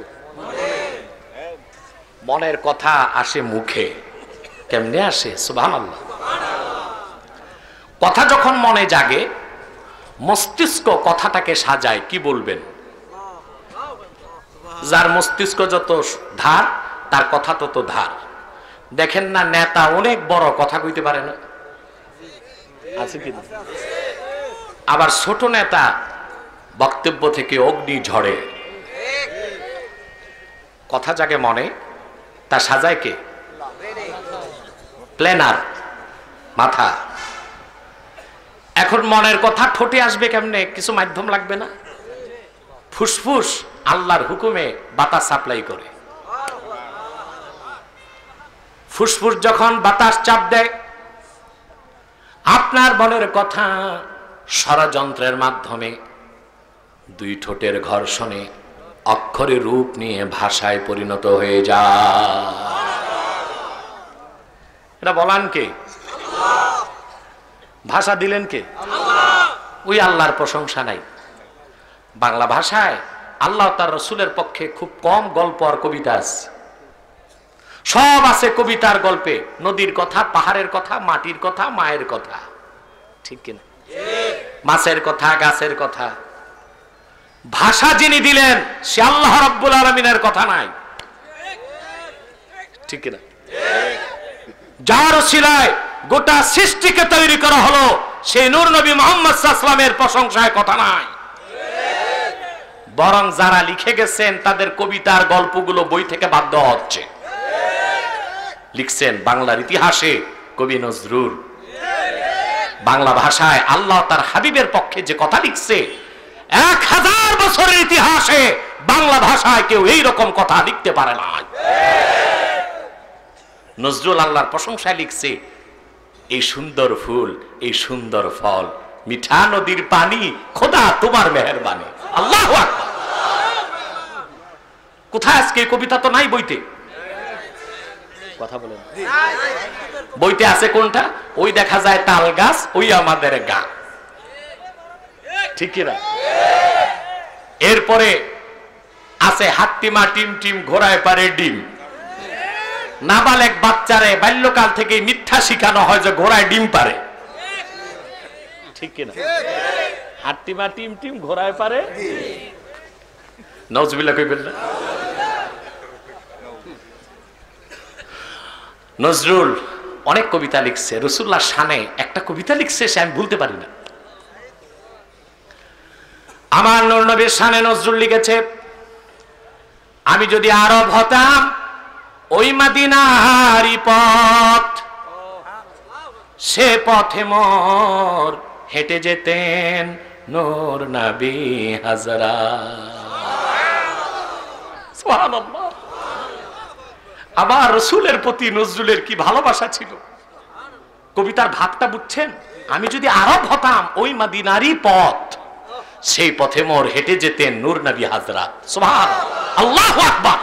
মনের কথা আসে মুখে। কেমনে আসে? সুবহানাল্লাহ। কথা যখন মনে জাগে, মস্তিষ্ক কথাটাকে সাজায়। কি বলবেন? যার মস্তিষ্ক যত ধার, তার কথা তত ধার। দেখেন না, নেতা অনেক বড়, কথা কইতে পারে না, আছে কি? আবার ছোট নেতা বক্তব্য থেকে অগ্নি ঝরে। কথা জাগে মনে, তা সাজায় কে? প্ল্যানার, মাথা। এখন মনের কথা ঠোঁটে আসবে কেমনে? কিছু মাধ্যম লাগবে না? ফুসফুস আল্লাহর হুকুমে বাতাস সাপ্লাই করে। ফুসফুস যখন বাতাস চাপ দেয়, আপনার মনের কথা ষড়যন্ত্রের মাধ্যমে দুই ঠোঁটের ঘর্ষণে অক্ষরে রূপ নিয়ে ভাষায় পরিণত হয়ে যায়। এটা বলান কে? ভাষা দিলেন কে? ওই আল্লাহর প্রশংসা নাই। বাংলা ভাষায় আল্লাহ তার রসুলের পক্ষে খুব কম গল্প আর কবিতা আছে। সব আছে কবিতার গল্পে। নদীর কথা, পাহাড়ের কথা, মাটির কথা, মায়ের কথা, ঠিক কিনা? মাছের কথা, গাছের কথা। ভাষা যিনি দিলেন সে আল্লাহ রাব্বুল আলামিনের কথা নাই, ঠিক কিনা? যার ওসিলায় গোটা সৃষ্টিকে তৈরি করা হলো, সেই নূর নবী মুহাম্মদ সাল্লাল্লাহু আলাইহি ওয়াসাল্লামের প্রশংসায় কথা নাই। বরং যারা লিখে গেছেন তাদের কবিতার গল্পগুলো বই থেকে বাদ দেওয়া হচ্ছে। লিখছেন বাংলার ইতিহাসে কবি নজরুল। বাংলা ভাষায় আল্লাহ তার হাবিবের পক্ষে যে কথা লিখছে, 1000 বছরের ইতিহাসে বাংলা ভাষায় কেউ এইরকম কথা লিখতে পারে না। নজরুল আল্লাহর প্রশংসায় লিখছে, এই সুন্দর ফুল, এই সুন্দর ফল, মিঠা নদীর পানি, খোদা তোমার মেহেরবানি। আল্লাহু আকবার। কোথায় আজকে কবিতা তো নাই বইতে। কথা বলেন, বইতে আছে কোনটা? ওই দেখা যায় তাল গাছ, ওই আমাদের গা, ঠিক কিনা? এরপরে আছে হাত্তিমা টিম টিম ঘোড়ায় পারে ডিম। নাবালেক বাচ্চারে বাল্যকাল থেকে মিথ্যা শিখানো হয় যে ঘোড়ায় ডিম পারে, ঠিক কিনা? হাত্তিমা টিম টিম ঘোড়ায় পারে, নাউজুবিল্লাহ কইবেন না? নজরুল অনেক কবিতা লিখছে। রাসূলুল্লাহর শানে একটা কবিতা লিখছে, সে আমি ভুলতে পারি না। আমার নূর নবীর শানে নজরুল লিখেছে, আমি যদি আরব হতাম ওই মদিনারি পথ, সে পথে মোর হেঁটে যেতেন নূর নবী হযরত। সুবহানাল্লাহ। আবার রাসূলের প্রতি নজরুলের কি ভালোবাসা ছিল। কবিতার ভাবটা বুঝছেন? আমি যদি আরব হতাম ওই মদিনারি পথ, সেই পথে মোর হেঁটে যেতেন নূর নবী হযরত। সুবহানাল্লাহ, আল্লাহু আকবার।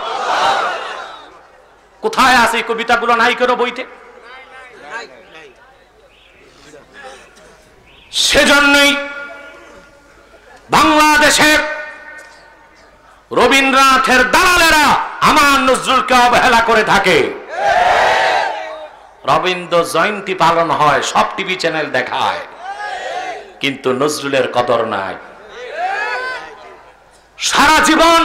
কোথায় আছে এই কবিতাগুলো? নাই কেন বইতে? সেজন্যই বাংলাদেশের রবীন্দ্রনাথের দালালেরা আমার নজরুলকে অবহেলা করে থাকে। রবীন্দ্র জয়ন্তী পালন হয়, সব টিভি চ্যানেল দেখায়, কিন্তু নজরুলের কদর নাই। সারা জীবন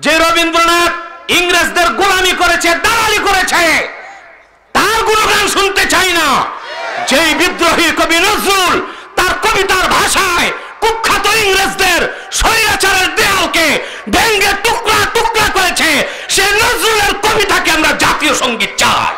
যে রবীন্দ্রনাথ ইংরেজদের গোলামি করেছে, দালালি করেছে, তার গুণগান শুনতে চাই না। যে বিদ্রোহী কবি নজরুল তার কবিতার ভাষায় কুখ্যাত ইংরেজদের স্বৈরাচারের দেয়ালকে ভেঙে টুকরা টুকরা করেছে, সে নজরুলের কবিতাকে আমরা জাতীয় সঙ্গীত চাই।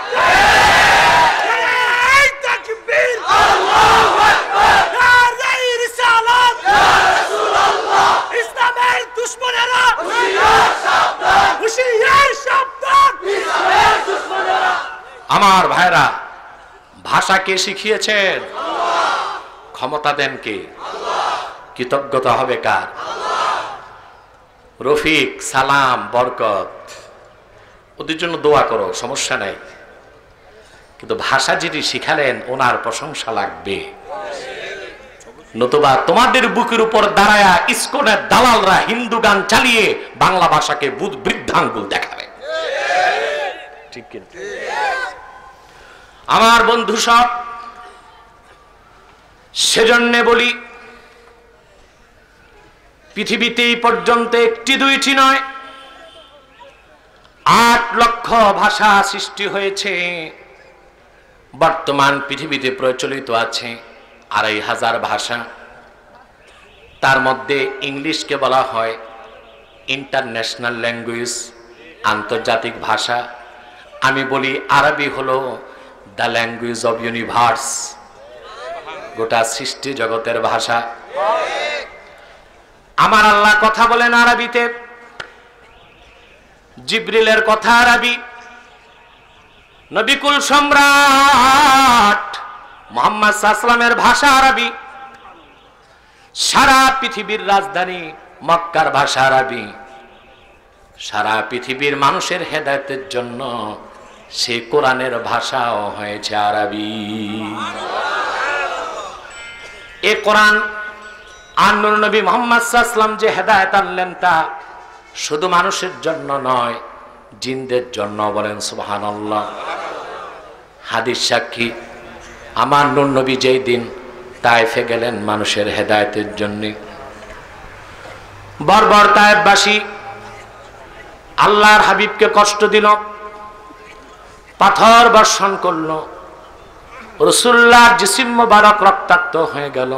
আমার ভাইরা, ভাষা কে শিখিয়েছেন? ক্ষমতা দেন কে? কৃতজ্ঞতা হবে কার? রফিক, সালাম, বরকত, ওদের জন্য দোয়া করো, সমস্যা নাই। কিন্তু ভাষা যিনি শিখালেন ওনার প্রশংসা লাগবে, নতুবা তোমাদের বুকের উপর দাঁড়ায়া ইসকনের দালালরা হিন্দু গান চালিয়ে বাংলা ভাষাকে বৃদ্ধাঙ্গুল দেখাবে। ঠিক কিনা? আমার বন্ধু সব, সেজন্য বলি পৃথিবীতে এই পর্যন্ত একটি দুইটি নয়, 8 লক্ষ ভাষা সৃষ্টি হয়েছে। বর্তমান পৃথিবীতে প্রচলিত আছে 2500 ভাষা। তার মধ্যে ইংলিশকে বলা হয় ইন্টারন্যাশনাল ল্যাঙ্গুয়েজ, আন্তর্জাতিক ভাষা। আমি বলি আরবি হলো দ্য ল্যাঙ্গুয়েজ অব ইউনিভার্স, গোটা সৃষ্টি জগতের ভাষা। আমার আল্লাহ কথা বলেন আরবিতে, জিবরিলের কথা আরবি, নবিকুল সম্রাট মুহাম্মদ সাল্লাল্লাহু আলাইহি ওয়াসাল্লামের ভাষা আরবি, সারা পৃথিবীর রাজধানী মক্কার ভাষা আরবি। সারা পৃথিবীর মানুষের হেদায়েতের জন্য সে কোরআনের ভাষাও হয়েছে আরবি। এ কোরআন আর নূর নবী মুহাম্মদ সাল্লাল্লাহু আলাইহি ওয়াসাল্লাম যে হেদায়েত আনলেন তা শুধু মানুষের জন্য নয়, জিনদের জন্য। বলেন সুবহানাল্লাহ। হাদিস সাক্ষী, আমার নূর নবী যেই দিন তায়েফে গেলেন মানুষের হেদায়েতের জন্য, বর্বর তায়েফবাসী আল্লাহর হাবিবকে কষ্ট দিল, পাথর বর্ষণ করলো, রাসূলুল্লাহর জিসিম মোবারক রক্তাক্ত হয়ে গেল।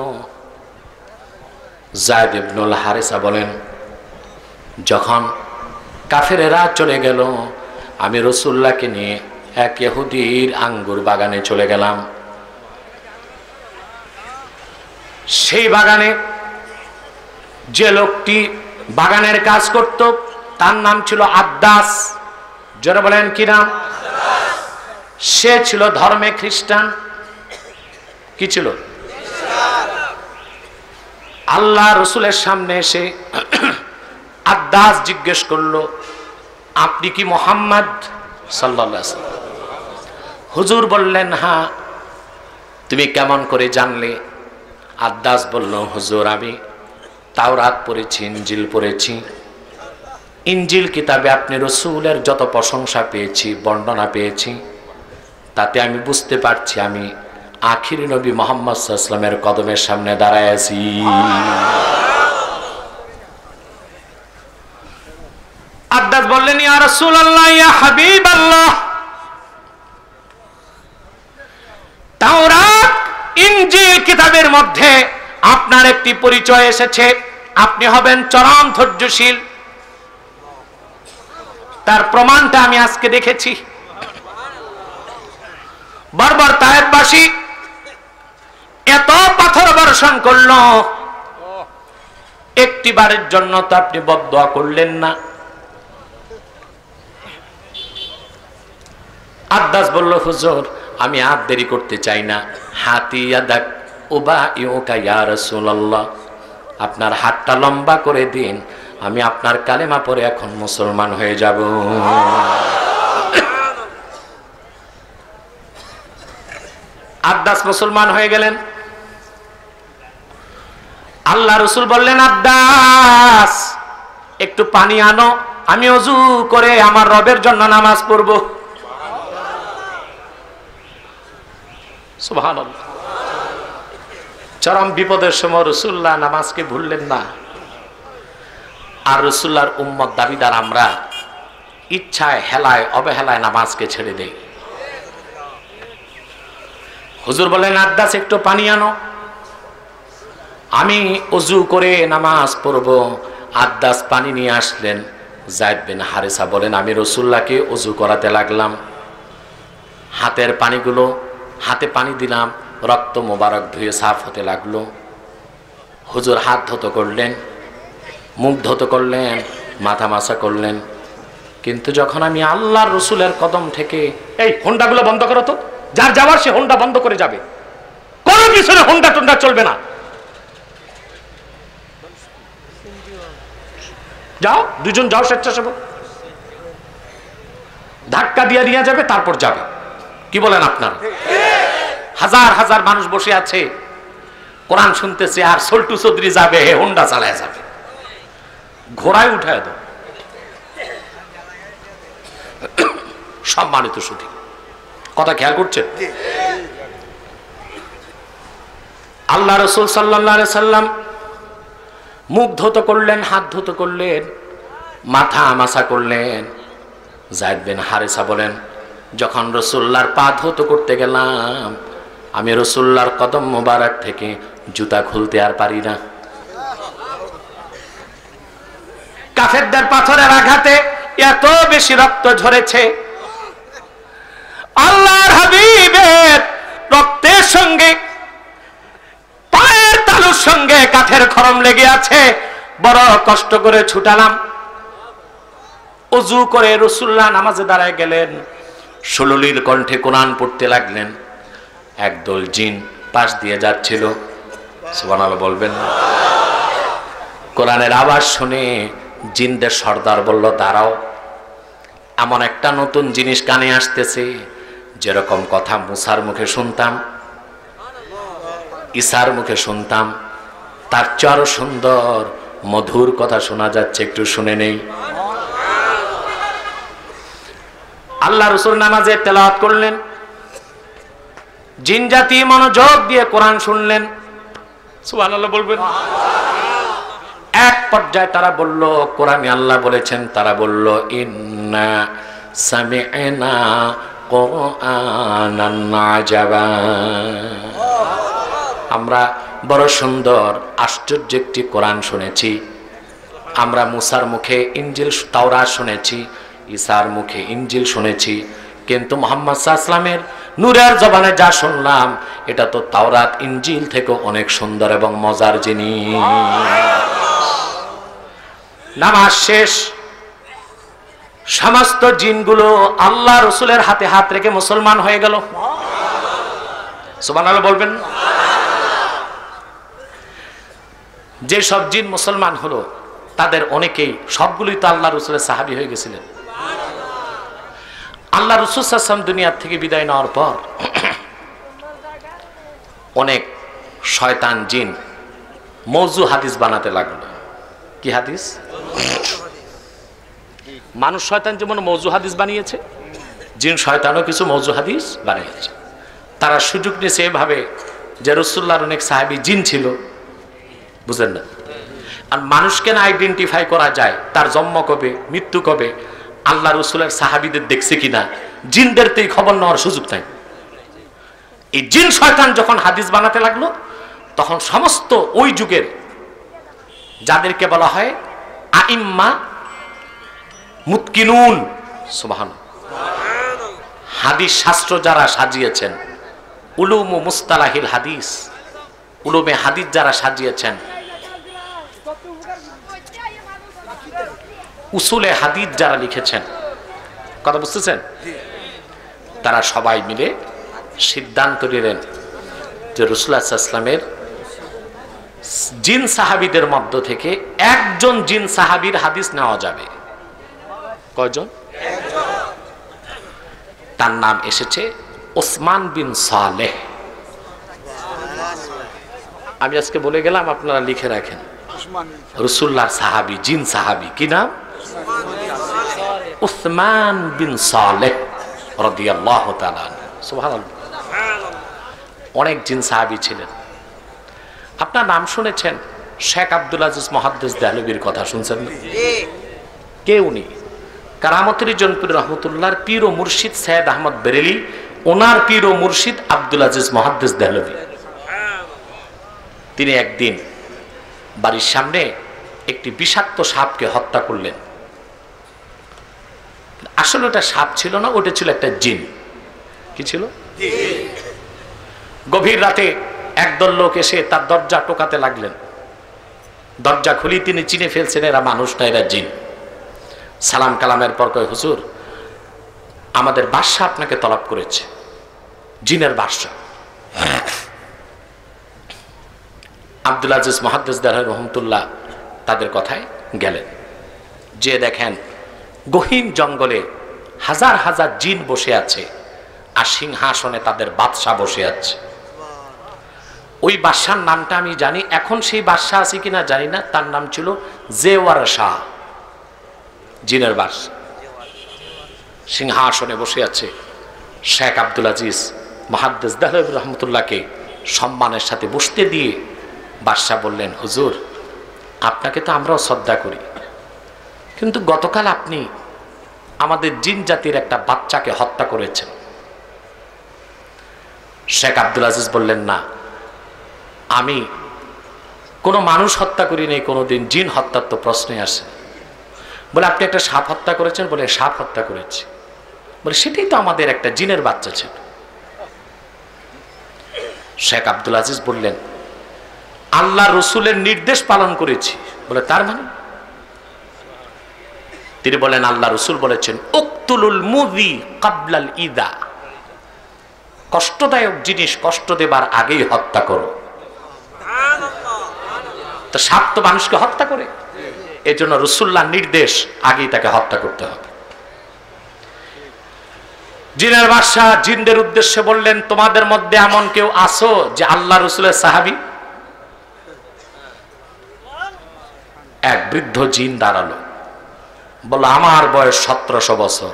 যায়েদ ইবনুল হারিসা বলেন, যখন কাফেরেরা চলে গেল আমি রাসূলুল্লাহকে নিয়ে এক ইহুদির আঙ্গুর বাগানে চলে গেলাম। সেই বাগানে যে লোকটি বাগানের কাজ করত তার নাম ছিল আদ্দাস। যারা বলেন কি নাম? সে ছিল ধর্মে খ্রিস্টান। কি ছিল? আল্লাহ রসুলের সামনে এসে আদ্দাস জিজ্ঞেস করলো, আপনি কি মুহাম্মদ সাল্লাল্লাহু আলাইহি ওয়াসাল্লাম? হুজুর বললেন, হ্যাঁ। তুমি কেমন করে জানলে? আদ্দাস বলল, হুজুর আমি তাওরাত পড়েছি, ইনজিল পড়েছি। ইনজিল কিতাবে আপনি রসুলের যত প্রশংসা পেয়েছি, বর্ণনা পেয়েছি, তাতে আমি বুঝতে পারছি আমি আখিরি নবী মুহাম্মদ সাল্লাল্লাহু আলাইহি ওয়াসাল্লামের কদমের সামনে দাঁড়ায় আছি। আদ্দাস বললেন, ইয়া রাসূলুল্লাহ, ইয়া হাবিবাল্লাহ, তাওরাত ইনজিল কিতাবের মধ্যে আপনার একটি পরিচয় এসেছে, আপনি হবেন চরম ধৈর্যশীল। তার প্রমাণটা আমি আজকে দেখেছি। বর্বর তায়েফবাসী এত পাথর বর্ষণ করলো, একটি বারের জন্য তো আপনি বদদোয়া করলেন না। আদ্দাস বলল, হুজুর আমি আর দেরি করতে চাই না, হাতি ইয়াদাক উবাইউকা ইয়া রাসূলুল্লাহ, আপনার হাতটা লম্বা করে দিন, আমি আপনার কালেমা পড়ে এখন মুসলমান হয়ে যাব। আদ্দাস মুসলমান হয়ে গেলেন। আল্লাহ রসুল বললেন, আদ্দাস একটু পানি আনো, আমি ওযু করে আমার রবের জন্য নামাজ পড়ব। সুবহানাল্লাহ। চরম বিপদের সময় রাসূলুল্লাহ নামাজকে ভুললেন না। আর রাসূলুল্লাহর উম্মত দাবিদার আমরা ইচ্ছায় হেলায় অবহেলায় নামাজকে ছেড়ে দেই। হুজুর বলেন, আদ্দাস একটু পানি আনো, আমি ওযু করে নামাজ পড়ব। আদ্দাস পানি নিয়ে আসলেন। যায়েদ বিন হারিসা বলেন, আমি রাসূলুল্লাহকে ওযু করাতে লাগলাম। হাতের পানিগুলো হাতে পানি দিলাম, রক্ত মোবারক ধুয়ে সাফ হতে লাগলো। হুজুর হাত ধৌত করলেন, মুখ ধৌত করলেন, মাথা মাসা করলেন। কিন্তু যখন আমি আল্লাহর রসুলের কদম থেকে, এই হোন্ডাগুলো বন্ধ করো তো, যার যাওয়ার সে হোন্ডা বন্ধ করে যাবে, কোনো পিছনে হোন্ডা টোন্ডা চলবে না। যাও, দুজন যাও স্বেচ্ছাসেবক, ধাক্কা দিয়ে নিয়ে যাবে, তারপর যাবে। কি বলেন আপনারা? হাজার হাজার মানুষ বসে আছে কোরআন শুনতেছে, আর সল্টু চৌধুরী যাবে হোন্ডা চালায় যাবে, ঘোড়ায় উঠায় দাও। সম্মানিত শুধু কথা খেয়াল করছেন? আল্লাহ রাসূল সাল্লাল্লাহু আলাইহি সাল্লাম মুখ ধৌত করলেন, হাত ধৌত করলেন, মাথা মাসা করলেন। যায়েদ বিন হারেসা বলেন, যখন রাসূলুল্লাহর পা ধৌত করতে গেলাম, আমি রাসূলুল্লাহর কদম মোবারক থেকে জুতা খুলতে আর পারি না। কাফেরদের পাথরের আঘাতে এত বেশি রক্ত ঝরেছে, আল্লাহর হাবিবের রক্তের সঙ্গে পায়ের তালুর সঙ্গে কাঠের খরম লেগে আছে। বড় কষ্ট করে ছুটালাম। ওযু করে রাসূলুল্লাহ নামাজে দাঁড়ায় গেলেন, সুললিত কণ্ঠে কোরআন পড়তে লাগলেন। একদল জিন পাশ দিয়ে যাচ্ছিল, সুবহানাল্লাহ বলবেন না? কোরআনের আওয়াজ শুনে জিনদের সর্দার বলল, দাঁড়াও, এমন একটা নতুন জিনিস কানে আসতেছে, যেরকম কথা মুসার মুখে শুনতাম, ঈসার মুখে শুনতাম, তার চেয়ে আরো সুন্দর মধুর কথা শোনা যাচ্ছে, একটু শুনে নেই। আল্লাহ রাসূল নামাজে তেলাওয়াত করলেন, জিন জাতি মনোযোগ দিয়ে কোরআন শুনলেন। সুবহানাল্লাহ বলবেন? এক পর্যায়ে তারা বলল, কোরআনে আল্লাহ বলেছেন, তারা বলল, ইন্না সামি'না কুরআনান আজাবা, আমরা বড় সুন্দর আশ্চর্য একটি কোরআন শুনেছি। আমরা মুসার মুখে ইনজিল তাওরাত শুনেছি, ঈসার মুখে ইনজিল শুনেছি, কিন্তু মুহাম্মদ সাল্লাল্লাহু আলাইহি ওয়াসাল্লামের নূরের জবানে যা শুনলাম, এটা তো তাওরাত ইনজিল থেকে অনেক সুন্দর এবং মজার জিনিস। নামাজ শেষ, সমস্ত জিনগুলো আল্লাহ রাসূলের হাতে হাত রেখে মুসলমান হয়ে গেল। সুবহানাল্লাহ বলবেন? যে সব জিন মুসলমান হলো, তাদের অনেকেই, সবগুলোই তো আল্লাহ রাসূলের সাহাবী হয়ে গেছিলেন। আল্লাহ রাসূল সাল্লাল্লাহু আলাইহি ওয়াসাল্লাম দুনিয়া থেকে বিদায় নেওয়ার পর অনেক শয়তান জিন মওযু হাদিস বানাতে লাগলো। কি হাদিস? মানুষ শয়তান যেমন মওযু হাদিস বানিয়েছে, জিন শয়তানও কিছু মওযু হাদিস বানিয়েছে। তারা সুযোগ নিয়েছে এভাবে যে রাসূলুল্লাহর অনেক সাহাবী জিন ছিল, বুঝেন না? আর মানুষকে না আইডেন্টিফাই করা যায় তার জন্ম কবে, মৃত্যু কবে, আল্লাহ রাসূলের সাহাবীদের দেখছে কিনা, জিনদের তো এই খবর নেওয়ার সুযোগ নাই। এই জিন শয়তান যখন হাদিস বানাতে লাগলো, তখন সমস্ত ওই যুগের যাদেরকে বলা হয় আইম্মা মুতকিনুন, সুবহানাল্লাহ, হাদিস শাস্ত্র যারা সাজিয়েছেন, উলুমু মুস্তালাহিল হাদিস, উলুমে হাদিস যারা সাজিয়েছেন, উসুলে হাদিস যারা লিখেছেন, কথা বুঝতেছেন? তারা সবাই মিলে সিদ্ধান্ত নিলেন যে রাসূলুল্লাহ সাল্লাল্লাহু আলাইহি ওয়াসাল্লামের জিন সাহাবীদের মধ্য থেকে একজন জিন সাহাবীর হাদিস নেওয়া যাবে। কয়জন? তার নাম এসেছে ওসমান বিন সালেহ। আমি আজকে বলে গেলাম, আপনারা লিখে রাখেন। রাসূলুল্লাহর সাহাবী, জিন সাহাবী, কি নাম? ওসমান বিন সালেহ রাদিয়াল্লাহু তাআলা। সুবহানাল্লাহ। অনেক জিন সাহাবী ছিলেন। আপনার নাম শুনেছেন শেখ আব্দুল আজিজ মুহাদ্দিস দেহলভীর কথা শুনছেন না? কে উনি? কারামতের জনপুর রহমতুল্লাহর পীর ও মুর্শিদ সৈয়দ আহমদ বেরেলি, ওনার পীর ও মুর্শিদ আব্দুল আজিজ মুহাদ্দিস দেহলভী। তিনি একদিন বাড়ির সামনে একটি বিষাক্ত সাপকে হত্যা করলেন। আসলে ওটা সাপ ছিল না, ওটা ছিল একটা জিন। কি ছিল? গভীর রাতে একদল লোক এসে তার দরজা টোকাতে লাগলেন। দরজা খুলি তিনি চিনে ফেলছেন এরা মানুষ না, এরা জিন। সালাম কালামের পর কয়, হুজুর, আমাদের বাদশা আপনাকে তলব করেছে। জিনের বাদশা। আব্দুল আজিজ মুহাদ্দিস দারহাই রহমতুল্লাহ তাদের কথায় গেলেন, যে দেখেন গহীন জঙ্গলে হাজার হাজার জিন বসে আছে, আর সিংহাসনে তাদের বাদশাহ বসে আছে। ওই বাদশার নামটা আমি জানি, এখন সেই বাদশাহ আছে কিনা জানি না। তার নাম ছিল জেওয়ার শাহ, জিনের বাদশা, সিংহাসনে বসে আছে। শেখ আব্দুল আজিজ মুহাদ্দিস দারহাই রহমতুল্লাহকে সম্মানের সাথে বসতে দিয়ে বাদশাহ বললেন, হুজুর আপনাকে তো আমরাও শ্রদ্ধা করি, কিন্তু গতকাল আপনি আমাদের জিন জাতির একটা বাচ্চাকে হত্যা করেছেন। শেখ আব্দুল আজিজ বললেন, না, আমি কোনো মানুষ হত্যা করি নাই কোনোদিন, জিন হত্যার তো প্রশ্নই আসে। বলে আপনি একটা সাপ হত্যা করেছেন? বলে সাপ হত্যা করেছি। বলে সেটাই তো আমাদের একটা জিনের বাচ্চা ছিল। শেখ আব্দুল আজিজ বললেন, আল্লাহ রসুলের নির্দেশ পালন করেছি। বলে তার মানে? তিনি বলেন, আল্লাহ রসুল বলেছেন, উকতুলুল মুযি ক্বাবলাল ইদা, কষ্টদায়ক জিনিস কষ্ট দেবার আগেই হত্যা করো। তো সাপ তো মানুষকে হত্যা করে, এই জন্য রসুল্লাহর নির্দেশ আগেই তাকে হত্যা করতে হবে। জিনের বাদশা জিনদের উদ্দেশ্যে বললেন, তোমাদের মধ্যে এমন কেউ আছো যে আল্লাহ রসুলের সাহাবী? এক বৃদ্ধ জিন দাঁড়ালো, বলল, আমার বয়স 1700 বছর,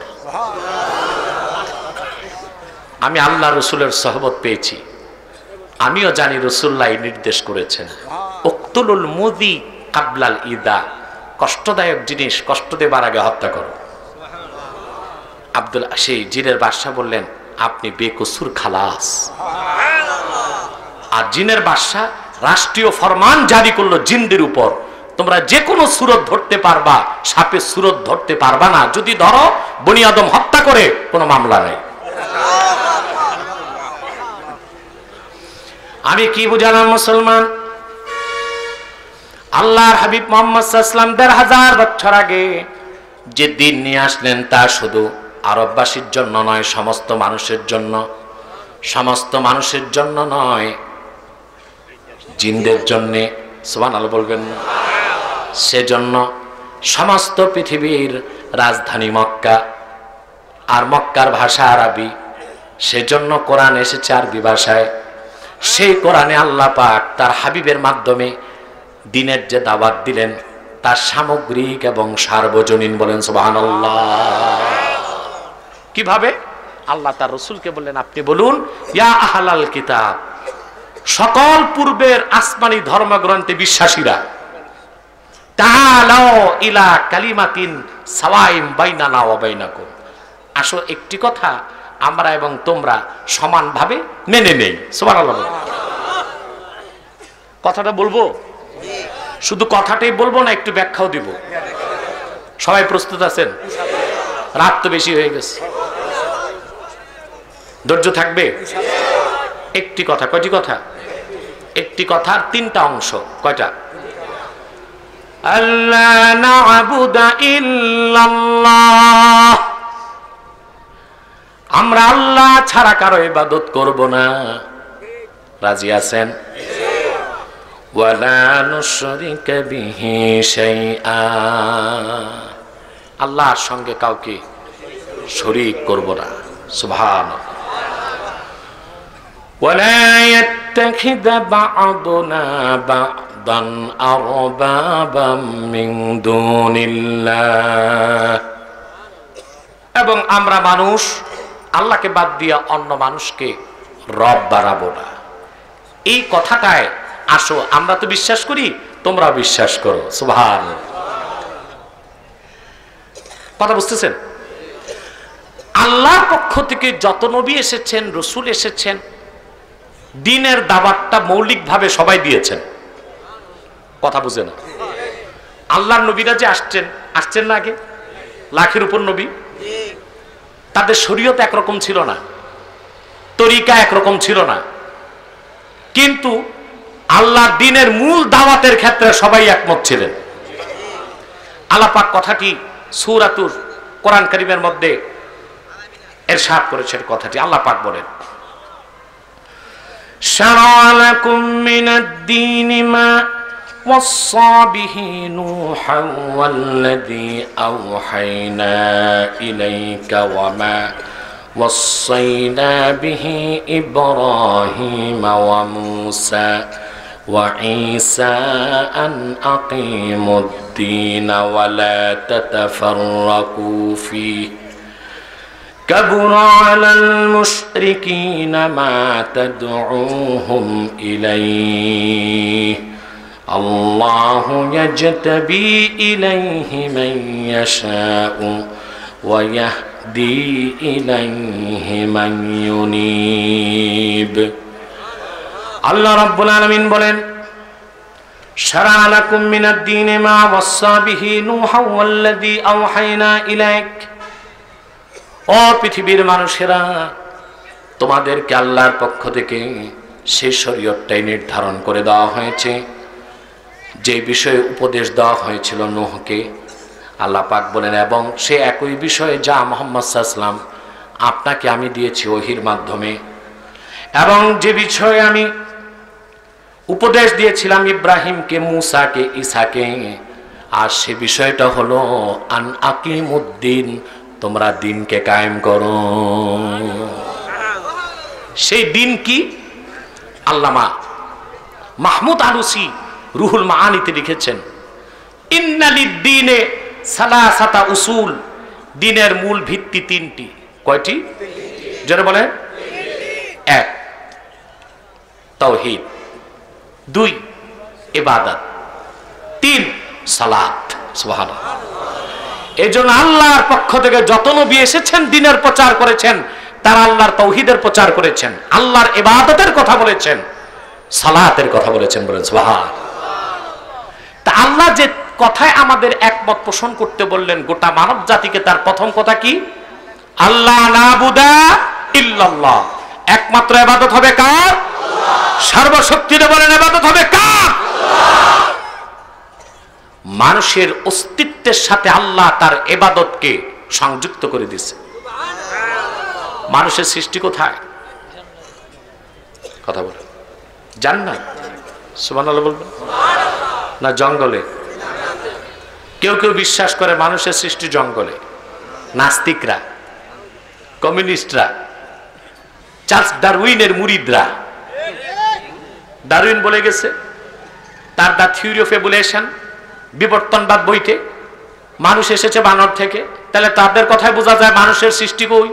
আমি আল্লাহ রসুলের সহবত পেয়েছি, আমিও জানি রসুল্লাহ নির্দেশ করেছেন, উকতুলুল মুযি ক্বাবলাল ইদা, কষ্টদায়ক জিনিস কষ্ট দেবার আগে হত্যা করো। আব্দুল সেই জিনের বাদশা বললেন, আপনি বেকসুর খালাস। আর জিনের বাদশা রাষ্ট্রীয় ফরমান জারি করলো জিনদের উপর, তোমরা যে কোনো সুরত ধরতে পারবা, সাপের সুরত ধরতে পারবা না, যদি ধরো বনি আদম হত্যা করে কোনো মামলা নেই। আমি কি বুঝালাম মুসলমান? আল্লাহর হাবিব মুহাম্মদ সাল্লাল্লাহু আলাইহি ওয়াসাল্লাম ১৫০০ বছর আগে যে দিন নিয়ে আসলেন, তা শুধু আরববাসীর জন্য নয়, সমস্ত মানুষের জন্য। সমস্ত মানুষের জন্য নয়, জিনদের জন্য। সুবহানাল্লাহ বলবেন না? সেজন্য সমস্ত পৃথিবীর রাজধানী মক্কা, আর মক্কার ভাষা আরবি, সেজন্য কোরআন এসেছে আরবি ভাষায়। সেই কোরআনে আল্লাহ পাক তার হাবিবের মাধ্যমে দিনের যে দাওয়াত দিলেন, তার সামগ্রিক এবং সার্বজনীন। বলেন সুবহানাল্লাহ। কিভাবে? আল্লাহ তার রসুলকে বললেন, আপনি বলুন, ইয়া আহলাল কিতাব, সকল পূর্বের আসমানি ধর্মগ্রন্থে বিশ্বাসীরা, তাআলাউ ইলা কালিমাতিন সাওয়াইন বাইনানা ওয়া বাইনাকুম, আসো একটি কথা আমরা এবং তোমরা সমানভাবে মেনে নেই। সুবহানাল্লাহ। কথাটা বলবো, শুধু কথাটাই বলবো না, একটু ব্যাখ্যাও দিব। সবাই প্রস্তুত আছেন? রাত তো বেশি হয়ে গেছে, ধৈর্য থাকবে? একটি কথা, কয়টি কথা? একটি কথার 3টা অংশ। কয়টা? আল্লাহ না'বুদা ইল্লাল্লাহ, আমরা আল্লাহ ছাড়া কারো ইবাদত করব না। রাজি আছেন? ওয়ালা নুশরিকা বিহি শাইআ, আল্লাহর সঙ্গে কাউকে শরীক করব না। সুবহানাল্লাহ। ওয়ালা ইয়াত্তাখিযা বা'দুনা বা'দান আরবাবাম মিন দুনিল্লাহ, এবং আমরা মানুষ আল্লাহকে বাদ দিয়া অন্য মানুষকে রব বানাবো না। এই কথাটায় আসো, আমরা তো বিশ্বাস করি, তোমরা বিশ্বাস করো। সুবহানাল্লাহ। কথা বুঝতেছেন? আল্লাহর পক্ষ থেকে যত নবী এসেছেন, রসুল এসেছেন, দ্বীনের দাওয়াতটা মৌলিকভাবে সবাই দিয়েছেন। কথা বুঝে না? আল্লাহর নবীরা যে আসছেন না, আগে লাখের উপর নবী, তাদের শরীয়ত একরকম ছিল না, তরিকা একরকম ছিল না, কিন্তু আল্লাহর দ্বীনের মূল দাওয়াতের ক্ষেত্রে সবাই একমত ছিলেন। আল্লাহ পাক কথাটি সূরাতুল কোরআন কারীমের মধ্যে ইরশাদ করেছেন। কথাটি আল্লাহ পাক বলেন, شرع لكم من الدين ما وصى به نوحا والذي أوحينا إليك وما وصينا به إبراهيم وموسى وعيسى أن أقيموا الدين ولا تتفرقوا فيه كبر على المشركين ما تدعوهم إليه الله يجتبي إليه من يشاء ويهدي إليه من ينيب আল্লাহ রাব্বুল আলামিন বলেন শারা'a লাকুম মিনাদ দীনি মা ওয়াসসা বিহি নূহা ওয়াল্লাযী আওহায়না ইলাইক। ও পৃথিবীর মানুষেরা, তোমাদেরকে আল্লাহর পক্ষ থেকে সেই শরীয়তটাই নির্ধারণ করে দেওয়া হয়েছে যে বিষয়ে উপদেশ দেওয়া হয়েছিল নূহকে। আল্লাহ পাক বলেন এবং সে একই বিষয়ে যা মুহাম্মদ সাল্লাল্লাহু আলাইহি ওয়াসাল্লাম আপনাকে আমি দিয়েছি ওহীর মাধ্যমে, এবং যে বিষয়ে আমি উপদেশ দিয়েছিলাম ইব্রাহিমকে, মূসাকে, ঈসাকে, আর সে বিষয়টা হলো আন আকিমুদ্দিন, তোমরা দিনকে কায়েম করো। সেই দিন কি? আল্লামা মাহমুদ আলুসি রুহুল মাআনিতে লিখেছেন ইন্নালিদ্দীনে সালাসাতা উসুল, দিনের মূল ভিত্তি তিনটি। কয়টি? যারা বলে এক তাওহীদ, দুই ইবাদত, তিন সালাত। সুবহানাল্লাহ। এজন্য আল্লাহর পক্ষ থেকে যত নবী এসেছেন দিনের প্রচার করেছেন, তারা আল্লাহর তাওহীদের প্রচার করেছেন, আল্লাহর ইবাদতের কথা বলেছেন, সালাতের কথা বলেছেন। বলেন সুবহানাল্লাহ। তা আল্লাহ যে কথায় আমাদের একমত পোষণ করতে বললেন গোটা মানব জাতিকে, তার প্রথম কথা কি? আল্লাহ নাবুদা ইল্লাল্লাহ, একমাত্র ইবাদত হবে কার? সর্বশক্তিতে বলেন ইবাদত হবে কার? মানুষের অস্তিত্বের সাথে আল্লাহ তার ইবাদতকে সংযুক্ত করে দিয়েছে। মানুষের সৃষ্টি কোথায়? কথা বলেন। জান্নাত। সুবহানাল্লাহ বলবেন না জঙ্গলে? কেউ কেউ বিশ্বাস করে মানুষের সৃষ্টি জঙ্গলে। নাস্তিকরা, কমিউনিস্টরা, চার্লস ডারউইনের মুরিদরা। ডারউইন বলে গেছে তার দ্য থিওরি অফ এভলিউশন, বিবর্তনবাদ বইতে, মানুষ এসেছে বানর থেকে। তাহলে তাদের কথায় বোঝা যায় মানুষের সৃষ্টি কই?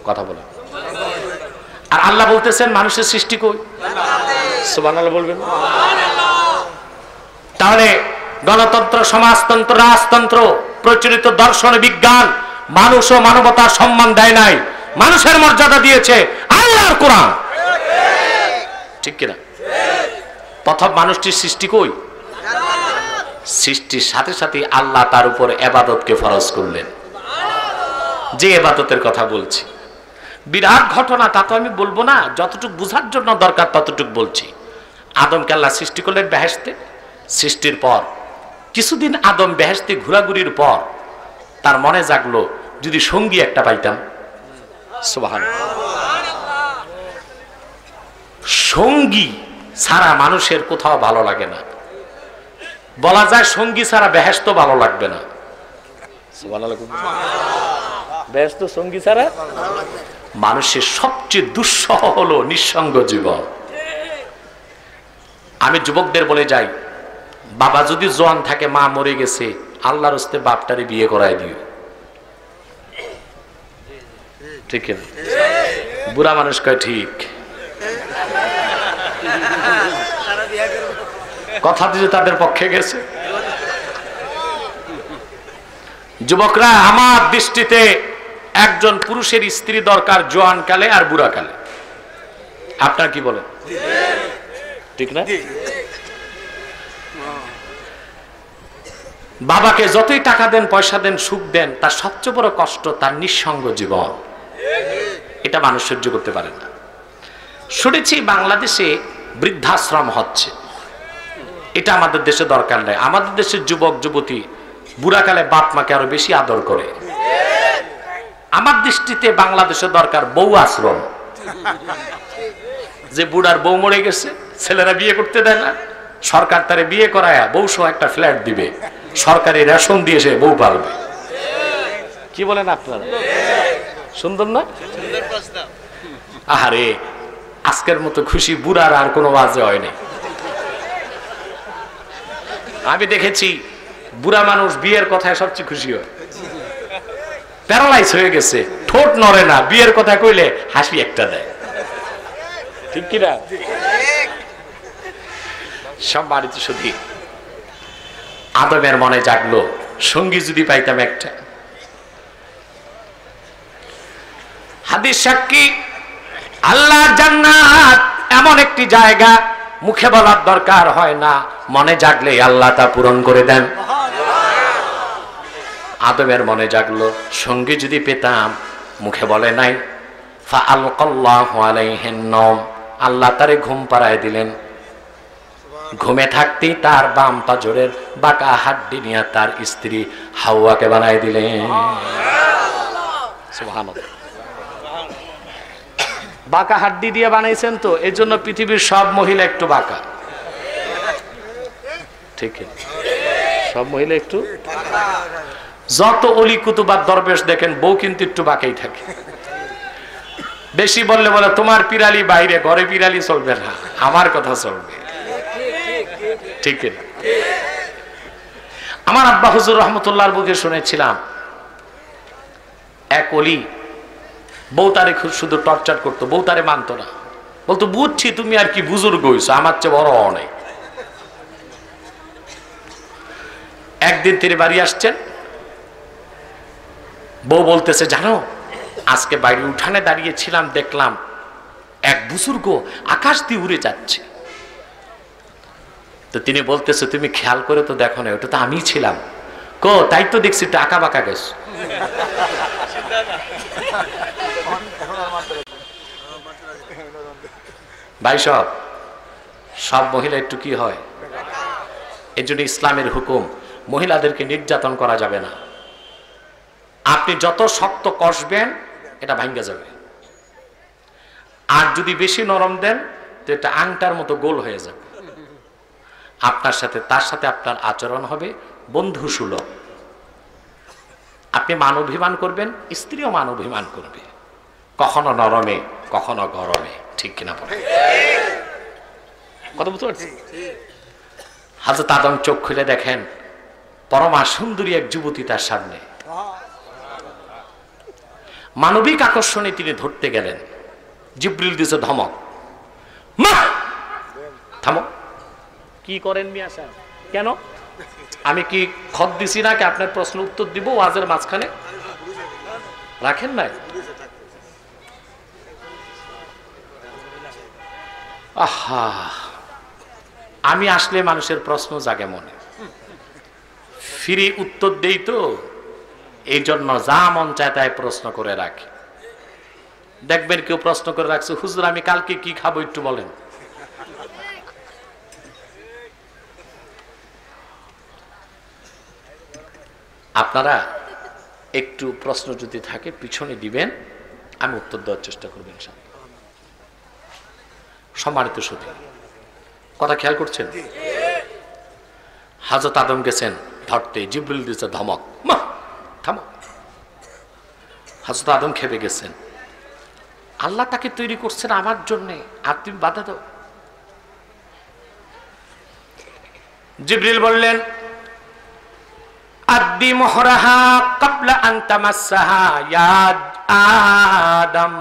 কথা বলে। আর আল্লাহ বলতেছেন মানুষের সৃষ্টি কই? সুবহানাল্লাহ বলবেন। তাহলে গণতন্ত্র, সমাজতন্ত্র, রাজতন্ত্র, প্রচলিত দর্শন, বিজ্ঞান মানুষ ও মানবতার সম্মান দেয় নাই, মানুষের মর্যাদা দিয়েছে আল্লাহর কোরআন। ঠিক কিনা? প্রথম মানুষটির সৃষ্টি কই? সৃষ্টির সাথে সাথে আল্লাহ তার উপর ইবাদতকে ফরজ করলেন। যে ইবাদতের কথা বলছি বিরাট ঘটনা, তা তো আমি বলবো না, যতটুকু বুঝার জন্য দরকার ততটুকু বলছি। আদমকে আল্লাহ সৃষ্টি করলেন বেহেশতে। সৃষ্টির পর কিছুদিন আদম বেহেশতে ঘোরাঘুরির পর তার মনে জাগলো যদি সঙ্গী একটা পাইতাম। সুবহানাল্লাহ। সঙ্গী ছাড়া মানুষের কোথাও ভালো লাগে না। বলা যায় সঙ্গী ছাড়া বেহেশত ভালো লাগবে না। সুবহানাল্লাহ। বেহেশত সঙ্গী ছাড়া মানুষের সবচেয়ে দুঃসহ হলো নিঃসঙ্গ জীবন। আমি যুবকদের বলে যাই, বাবা যদি জোয়ান থাকে, মা মরে গেছে, আল্লাহর হস্তে বাপটারে বিয়ে করায় দিও। ঠিক না? বুড়া মানুষ কয় ঠিক। কথা দিয়ে তাদের পক্ষে গেছে। যুবকরা, আমার দৃষ্টিতে একজন পুরুষের স্ত্রী দরকার জোয়ান কালে আর বুড়া কালে। আপনার কি বলেন? ঠিক না? বাবাকে যতই টাকা দেন, পয়সা দেন, সুখ দেন, তার সবচেয়ে বড় কষ্ট তার নিঃসঙ্গ জীবন। এটা মানুষ সহ্য করতে পারে না। শুনেছি বাংলাদেশে বৃদ্ধাশ্রম হচ্ছে। এটা আমাদের দেশে দরকার নেই। আমাদের দেশের যুবক যুবতী বুড়াকালে বাপ মাকে আরো বেশি আদর করে। আমার দৃষ্টিতে বাংলাদেশে দরকার বউ আশ্রম। যে বুড়ার বউ মরে গেছে, ছেলেরা বিয়ে করতে দেয় না, সরকার তারে বিয়ে করায়া বউ সহ একটা ফ্ল্যাট দিবে, সরকারি রেশন দিয়ে সে বউ পালবে। কি বলেন আপনারা? সুন্দর না? আহারে, আজকের মতো খুশি বুড়ার আর কোনো ওয়াজে হয়নি। আমি দেখেছি বুড়া মানুষ বিয়ের কথায় সবচেয়ে খুশি হয়, প্যারালাইজ হয়ে গেছে, ঠোঁট নড়ে না, বিয়ের কথা কইলে হাসি একটা দেয়। ঠিক কিনা? সম্মানিত সুধী, আদমের মনে জাগলো, সঙ্গী যদি পাইতাম একটা। হাদিস সাক্ষী, আল্লাহর জান্নাত এমন একটি জায়গা, মুখে বলার দরকার হয় না, মনে জাগলে আল্লাহ তা পূরণ করে দেন। আদমের মনে জাগলো, সঙ্গী যদি পেতাম, মুখে বলে নাই। ফাআলকাল্লাহু আলাইহিন নওম, আল্লাহ তারে ঘুম পাড়ায় দিলেন। ঘুমে থাকতেই তার বাম পাজরের বাঁকা হাড্ডি নিয়ে তার স্ত্রী হাওয়াকে বানাই দিলেন। সুবহানাল্লাহ। বাঁকা হাড্ডি দিয়ে বানাইছেন তো, এই জন্য পৃথিবীর সব মহিলা একটু বাঁকা। ঠিক, সব মহিলা একটু, যত অলি কুতুব আর দরবেশ দেখেন বউ কিন্তু একটু বাঁকাই থাকে। বেশি বললে বলে তোমার পিরালি বাইরে, ঘরে পিরালি চলবে না, আমার কথা চলবে। ঠিক না? আমার আব্বা হুজুর রহমতুল্লাহর বুকে শুনেছিলাম, এক অলি বউ তারে শুধু টর্চার করতো, বউ তারে মানতো না, বলতো বুঝছি তুমি আর কি বুজুর্গ হইছো, আমার চেয়ে বড় অনেক। একদিন তিনি বাড়ি আসছেন, বউ বলতেছে জানো আজকে বাইরে উঠানে দাঁড়িয়েছিলাম, দেখলাম এক বুজুর্গ আকাশ দিয়ে উড়ে যাচ্ছে। তো তিনি বলতেছে তুমি খেয়াল করে তো দেখো না, ওটা তো আমি ছিলাম। কো তাই তো দেখছি, একটু আঁকা বাঁকা গেছে। ভাই সব মহিলা একটু কি হয়, এই জন্য ইসলামের হুকুম, মহিলাদেরকে নির্যাতন করা যাবে না। আপনি যত শক্ত কষবেন এটা ভাঙ্গা যাবে, আর যদি বেশি নরম দেন তো এটা আংটার মতো গোল হয়ে যাবে। আপনার সাথে তার সাথে আপনার আচরণ হবে বন্ধুসুলভ। আপনি মানবাভিমান করবেন, স্ত্রীও মানবাভিমান করবে, কখনো নরমে কখনো গরমে। ঠিক কিনা বলেন? কথা বুঝতে পারছি? হযরত আদম চোখ খুলে দেখেন পরমা সুন্দরী এক যুবতী তার সামনে। মানবিক আকর্ষণে তিনি ধরতে গেলেন, জিবরিল দিয়েছে ধমক, মা থামো। কি করেন মিয়া সাহেব? কেন? আমি কি খত দিছি নাকি আপনার প্রশ্ন উত্তর দিব ওয়াজের মাঝখানে? রাখেন নাই? আহা, আমি আসলে মানুষের প্রশ্ন জাগে মনে, ফিরে উত্তর দেই তো, এই জন্য যা মন চায় তাই প্রশ্ন করে রাখি। দেখবেন কেউ প্রশ্ন করে রাখছে, হুজুর আমি কালকে কি খাবো একটু বলেন। আপনারা একটু প্রশ্ন যদি থাকে পিছনে দিবেন, আমি উত্তর দেওয়ার চেষ্টা করব ইনশাআল্লাহ। সম্মানিত সুধী, কথা খেয়াল করছেন? হযরত আদম গেছেন ধরতে, জিবরিল দিয়েছে ধমক, মা থামো। হযরত আদম খেপে গেছেন, আল্লাহ তাকে তৈরি করছেন আমার জন্য, আর তুমি বাধা দাও। জিবরিল বললেন আদ্দি মোহরাহা ক্বাবলা আন তামাসসাহা ইয়া আদম।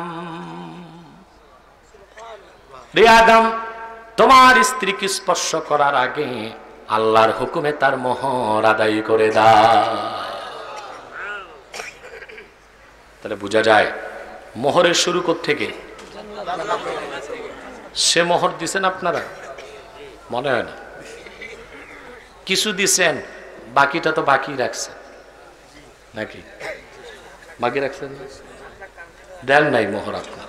রে আদম, তোমার স্ত্রীকে স্পর্শ করার আগে আল্লাহর হুকুমে তার মোহর আদায় করে দাও। তাহলে বোঝা যায় মোহরের শুরু থেকে। সে মোহর দিছেন আপনারা? মনে হয় না। কিছু দিছেন, বাকিটা তো বাকি রাখছেন নাকি? বাকি রাখছেন, দেন নাই মোহর আপনার।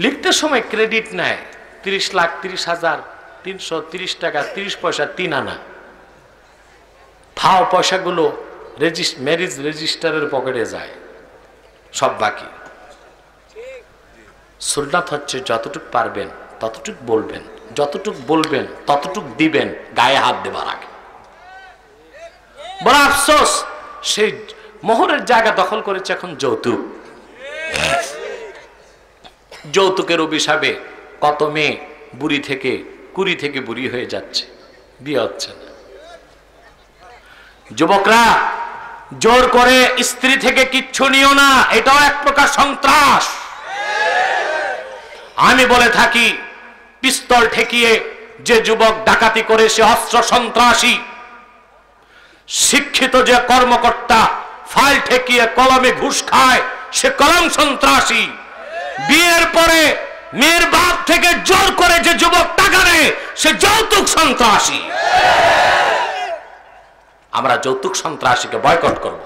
লিখতে সময় ক্রেডিট নেয় 30,30,330 টাকা 30 পয়সা 3 আনা। ফাও পয়সাগুলো ম্যারেজ রেজিস্টারের পকেটে যায়, সব বাকি। সুন্নাত হচ্ছে যতটুকু পারবেন ততটুক বলবেন, যতটুক বলবেন ততটুক দিবেন, গায়ে হাত দেবার আগে। বড় আফসোস, সেই মোহরের জায়গা দখল করেছে এখন যৌতুক। যৌতুকের অভিশাপে কত মেয়ে বুড়ি থেকে কুড়ি থেকে বুড়ি হয়ে যাচ্ছে, বিয়ে হচ্ছে না। যুবকরা, জোর করে স্ত্রী থেকে কিচ্ছু নিও না, এটাও এক প্রকার সন্ত্রাস। আমি বলে থাকি, পিস্তল ঠেকিয়ে যে যুবক ডাকাতি করে সে অস্ত্র সন্ত্রাসী। শিক্ষিত যে কর্মকর্তা ফাইল ঠেকিয়ে কলমে ঘুষ খায় সে কলম সন্ত্রাসী। বিয়ের পরে মেয়ের বাপ থেকে জোর করে যে যুবক টাকা নেয় সে যৌতুক সন্ত্রাসী। আমরা যৌতুক সন্ত্রাসীকে বয়কট করব।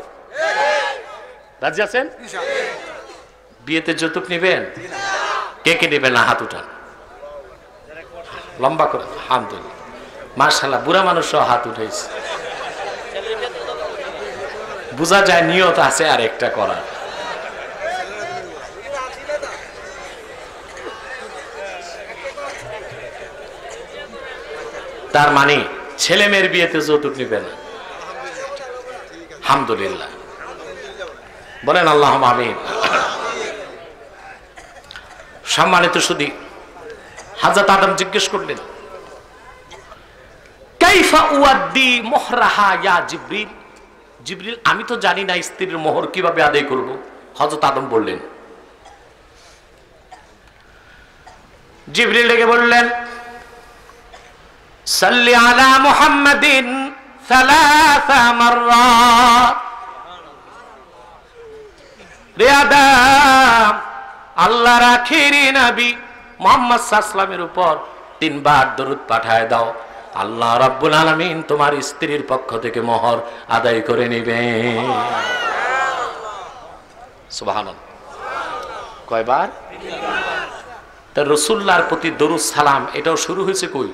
রাজি আছেন? বিয়েতে যৌতুক নেবেন? কে কে নেবেন না হাত উঠান, লম্বা করে। আলহামদুলিল্লাহ, মাশাআল্লাহ, বুড়া মানুষও হাত উঠেছে। বোঝা যায় নিয়ত আছে আর একটা করার। তার মানে ছেলে মেয়ের বিয়েতে যৌতুক নিবে না। আলহামদুলিল্লাহ, বলেন আল্লাহুম্মা আমিন। সম্মানিত সুধী, হযরত আদম জিজ্ঞেস করলেন, কাইফা উয়াদ্দি মুহরাহা ইয়া জিবরিল। জিবরিল, আমি তো জানি না স্ত্রীর মোহর কিভাবে আদায় করব। হযরত আদম বললেন, জিবরিল ডেকে বললেন, সাল্লি আলা মুহাম্মাদিন সালাসা মাররাত। রে আদম, আল্লাহর আখিরি নবী মুহাম্মদ সাল্লাল্লাহু আলাইহি ওয়াসাল্লামের উপর 3 বার দরুদ পাঠায় দাও। আল্লাহ রাব্বুল আলামিন তোমার স্ত্রীর পক্ষ থেকে মোহর আদায় করে নেবেন। সুবহানাল্লাহ। কয়বার? তার রাসূলুল্লাহর প্রতি দরুদ সালাম এটাও শুরু হয়েছে কই?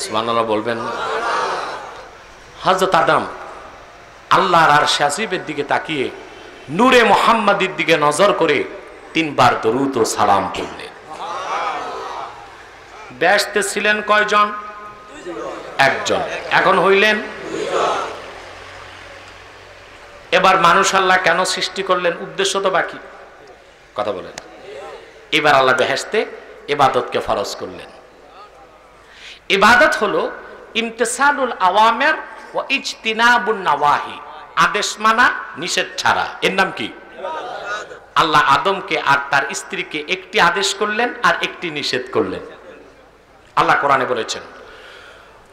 সুবহানাল্লাহ বলবেন। হযরত আদম আল্লাহর আরশে আজিমের দিকে তাকিয়ে নূরে মুহাম্মাদির দিকে নজর করে 3 বার দরুদ ও সালাম পড়লেন। বেহেশতে ছিলেন কয়জন? একজন। এখন হইলেন এবার মানুষ আল্লাহ কেন সৃষ্টি করলেন? উদ্দেশ্য তো বাকি। কথা বলেন। এবার আল্লাহ বেহেশতে ইবাদতকে ফরজ করলেন। ইবাদত হলো ইমতিসালুল আওয়ামির ওয়া ইজতিনাবুন নাওয়াহি, আদেশ মানা নিষেধ ছাড়া। এর নাম কি? আল্লাহ আদমকে আর তার স্ত্রীকে একটি আদেশ করলেন আর একটি নিষেধ করলেন। আল্লাহ কোরআনে বলেছেন,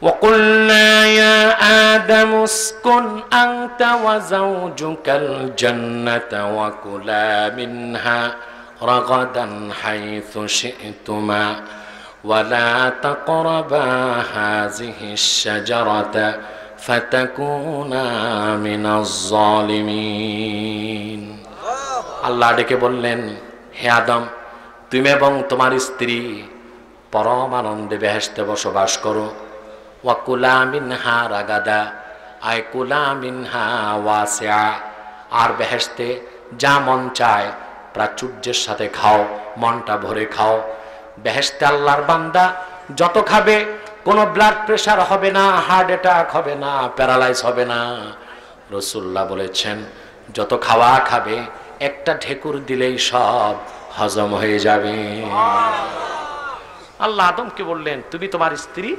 وَقُلْنَا يَا آدَمُ اسْكُنْ أَنْتَ وَزَوْجُكَ الْجَنَّةَ وَكُلَا مِنْهَا رَغَدًا حَيْثُ شِئْتُمَا وَلَا تَقْرَبَا هَذِهِ الشَّجَرَةَ فَتَكُونَا مِنَ الظَّالِمِينَ। আল্লাহ ডেকে বললেন, হে আদম, তুমি এবং তোমার স্ত্রী পরম আনন্দে বেহেশতে বসবাস করো। ওয়াকুলা মিনহা রাগাদা, আয় কুলা মিনহা ওয়াসিআ, আর বেহেশতে যা মন চায় প্রাচুর্যের সাথে খাও, মনটা ভরে খাও। বেহেশতে আল্লাহর বান্দা যত খাবে কোনো ব্লাড প্রেশার হবে না, হার্ট অ্যাটাক হবে না, প্যারালাইজ হবে না। রাসূলুল্লাহ বলেছেন, যত খাওয়া খাবে একটা ঢেকুর দিলেই সব হজম হয়ে যাবে। আল্লাহ আদমকে বললেন, তুমি তোমার স্ত্রী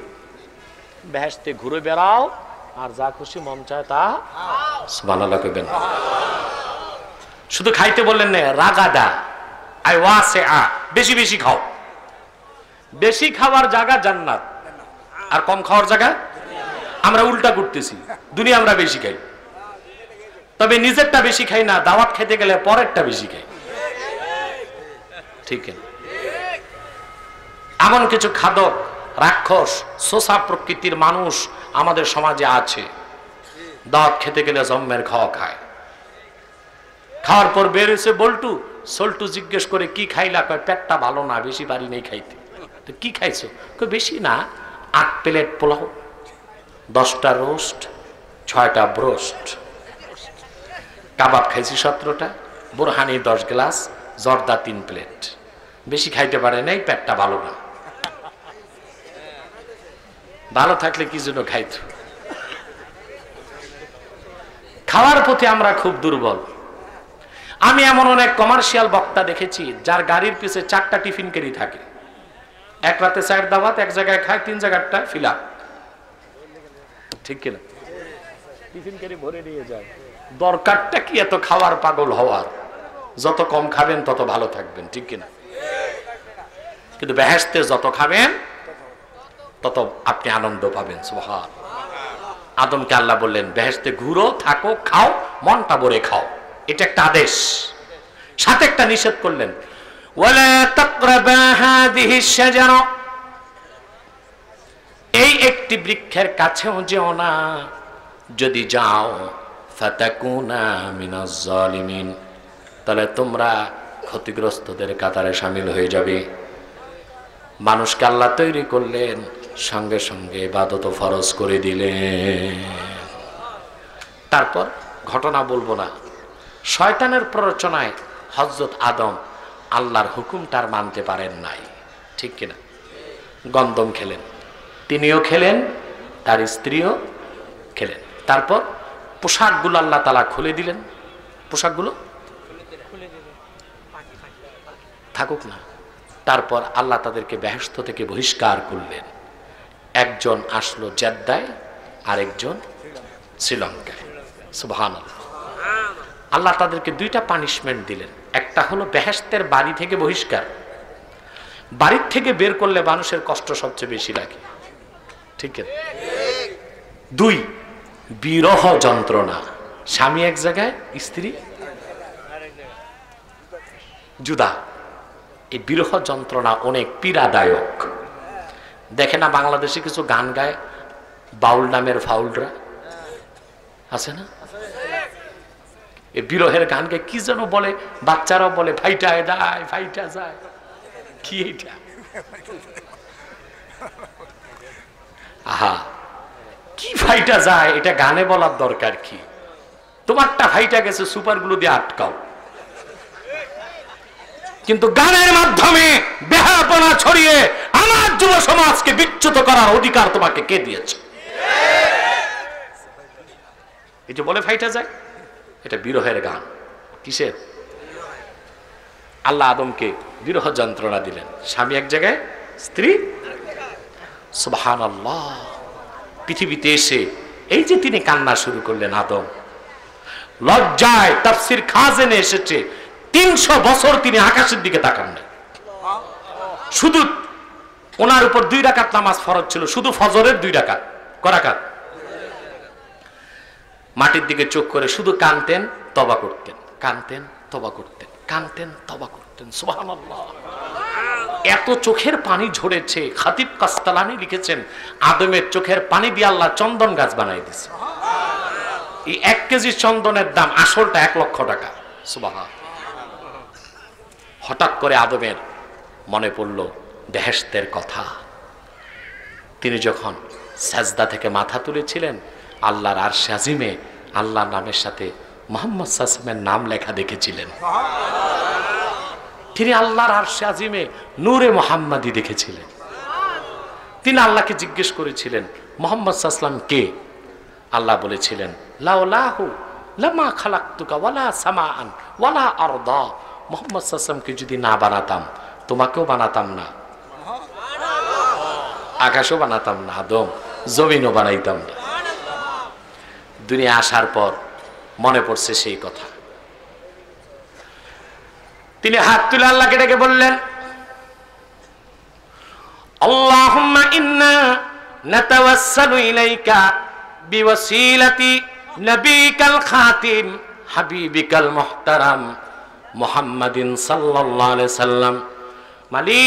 বেহেশতে ঘুরে বেড়াও আর যা খুশি মন চায় তা সুবহানাল্লাহ কইবেন। শুধু খাইতে বললেন না, রাগাদা আই ওয়াসিআ, বেশি বেশি খাও। বেশি খাওয়ার জায়গা জান্নাত, আর কম খাওয়ার জায়গা আমরা উল্টা করতেছি। দুনিয়া আমরা বেশি খাই, তবে নিজেরটা বেশি খাই না, দাওয়াত খেতে গেলে পরেরটা বেশি খাই। ঠিক না? এমন কিছু খাদক, রাক্ষস, সোসা প্রকৃতির মানুষ আমাদের সমাজে আছে। দাওয়াত খেতে গেলে জম্মের খাওয়া খায়। খাওয়ার পর বের হয়েছে বল্টু, সল্টু জিজ্ঞেস করে কি খাইলা? কয় পেটটা ভালো না, বেশি পারি নেই খাইতে। তো কি খাইছো? কয় বেশি না, 8 প্লেট পোলাও, 10টা রোস্ট, 6টা ব্রোস্ট, কাবাব খাইছি 17টা, বোরহানি 10 গ্লাস, জর্দা 3 প্লেট। বেশি খাইতে পারে নাই, পেটটা ভালো না। ভালো থাকলে কি জন্য খাইত? খাওয়ার প্রতি আমরা খুব দুর্বল। আমি এমন অনেক কমার্শিয়াল বক্তা দেখেছি যার গাড়ির পিছে 4টা টিফিন ক্যারি থাকে। এক রাতে 4 দাওয়াত, এক জায়গায় খায়, 3 জায়গাটা ফিলা। ঠিক কিনা? টিফিন ক্যারি ভরে নিয়ে যায়। দরকারটা কি এত খাওয়ার পাগল হওয়ার? যত কম খাবেন তত ভালো থাকবেন, ঠিক কিনা? কিন্তু বেহেশতে যত খাবেন তত আপনি আনন্দ পাবেন। সুবহান। আদমকে আল্লাহ বললেন বেহেশতে ঘুরো, থাকো, খাও, মনটা ভরে খাও। এটা একটা আদেশ, সাথে একটা নিষেধ করলেন, ওয়ালা তাকরাবা হাযিহিশ শাজারা, এই একটি বৃক্ষের কাছেও যেও না, যদি যাও ফাতাকুনা মিনাজ জালিমিন, তাহলে তোমরা ক্ষতিগ্রস্তদের কাতারে শামিল হয়ে যাবে। মানুষকে আল্লাহ তৈরি করলেন, সঙ্গে সঙ্গে ইবাদত ফরজ করে দিলেন। তারপর ঘটনা বলবো না, শয়তানের প্ররোচনায় হযরত আদম আল্লাহর হুকুমটার মানতে পারেন নাই, ঠিক কিনা? গন্ধম খেলেন, তিনিও খেলেন, তার স্ত্রীও খেলেন। তারপর পোশাকগুলো আল্লাহ তাআলা খুলে দিলেন। পোশাকগুলো থাকুক না। তারপর আল্লাহ তাদেরকে বেহেশত থেকে বহিষ্কার করলেন। একজন আসলো জেদ্দায়, আরেকজন শ্রীলঙ্কায়। সুবহানাল্লাহ। আল্লাহ তাদেরকে 2টা পানিশমেন্ট দিলেন। একটা হলো বেহেশতের বাড়ি থেকে বহিষ্কার। বাড়ির থেকে বের করলে মানুষের কষ্ট সবচেয়ে বেশি লাগে, ঠিক আছে? 2, বিরহ যন্ত্রণা। স্বামী এক জায়গায়, স্ত্রী জুদা। এই বিরহ যন্ত্রণা অনেক পীড়াদায়ক। দেখে না বাংলাদেশে কিছু গান গায়, বাউল নামের ফাউলরা আছে না? এই বিরহের গানকে কি যেন বলে, বাচ্চারাও বলে ফাইটা যায়, ফাইটা যায়। কি এটা? আহা, কি ফাইটা যায়? এটা গানে বলার দরকার কি? তোমারটা ফাইটা গেছে, সুপারগুলো দিয়ে আটকাও। কিন্তু গানের মাধ্যমে বেহাপনা ছড়িয়ে আমার যুব সমাজকে বিচ্যুত করার অধিকার তোমাকে কে দিয়েছে? এই যে বলে ফাইটা যায়, এটা বিরহের গান। কিসের? আল্লাহ আদমকে বিরহ যন্ত্রণা দিলেন, স্বামী এক জায়গায়, স্ত্রী। সুবহানাল্লাহ। পৃথিবীতে এসে এই যে তিনি কান্না শুরু করলেন, আদম লজ্জায় তাফসীর খাজেনে এসেছে 300 বছর তিনি আকাশের দিকে তাকান নাই। শুধু ওনার উপর 2 রাকাত নামাজ ফরজ ছিল, শুধু ফজরের 2 রাকাত। করাকাত? মাটির দিকে চোখ করে শুধু কানতেন, তওবা করতেন, কানতেন, তওবা করতেন, কানতেন, তওবা করতেন। সুবহানাল্লাহ। এত চোখের পানি ঝরেছে, খাতিব কাস্তালানি লিখেছেন আদমের চোখের পানি দিয়ে আল্লাহ চন্দন গাছ বানাই দিয়েছে। এই 1 কেজি চন্দনের দাম আসলটা 1 লক্ষ টাকা। সুবহান। হঠাৎ করে আদমের মনে পড়ল বেহেশতের কথা। তিনি যখন সাজদা থেকে মাথা তুলেছিলেন, আল্লাহর আরশে আজিমে আল্লাহর নামের সাথে মুহাম্মদ সাল্লাল্লাহু আলাইহি ওয়াসাল্লামের নাম লেখা দেখেছিলেন। তিনি আল্লাহর আরশে আজিমে নূরে মুহাম্মাদি দেখেছিলেন। তিনি আল্লাহকে জিজ্ঞেস করেছিলেন মুহাম্মদ সাল্লাল্লাহু আলাইহি ওয়াসাল্লাম কে? আল্লাহ বলেছিলেন লাউলাহু লামা খালাকতুকা ওয়ালা সামাআন ওয়ালা আরদা, মুহাম্মদ সাল্লাল্লাহু আলাইহি ওয়াসাল্লামকে যদি না বানাতাম তোমাকেও বানাতাম না, আকাশও বানাতাম না, আদম জমিনও বানাইতাম না। দুনিয়া আসার পর মনে পড়ছে সেই কথা। তিনি হাত তুলে আল্লাহকে ডেকে বললেন আল্লাহুম্মা ইন্না নাতাওয়াসসালু ইলাইকা বিওয়াসিলাতি নবিকাল খাতিম হাবিবিকাল মুহতারাম মুহাম্মাদিন সাল্লাল্লাহু আলাইহি সাল্লাম। মালিক,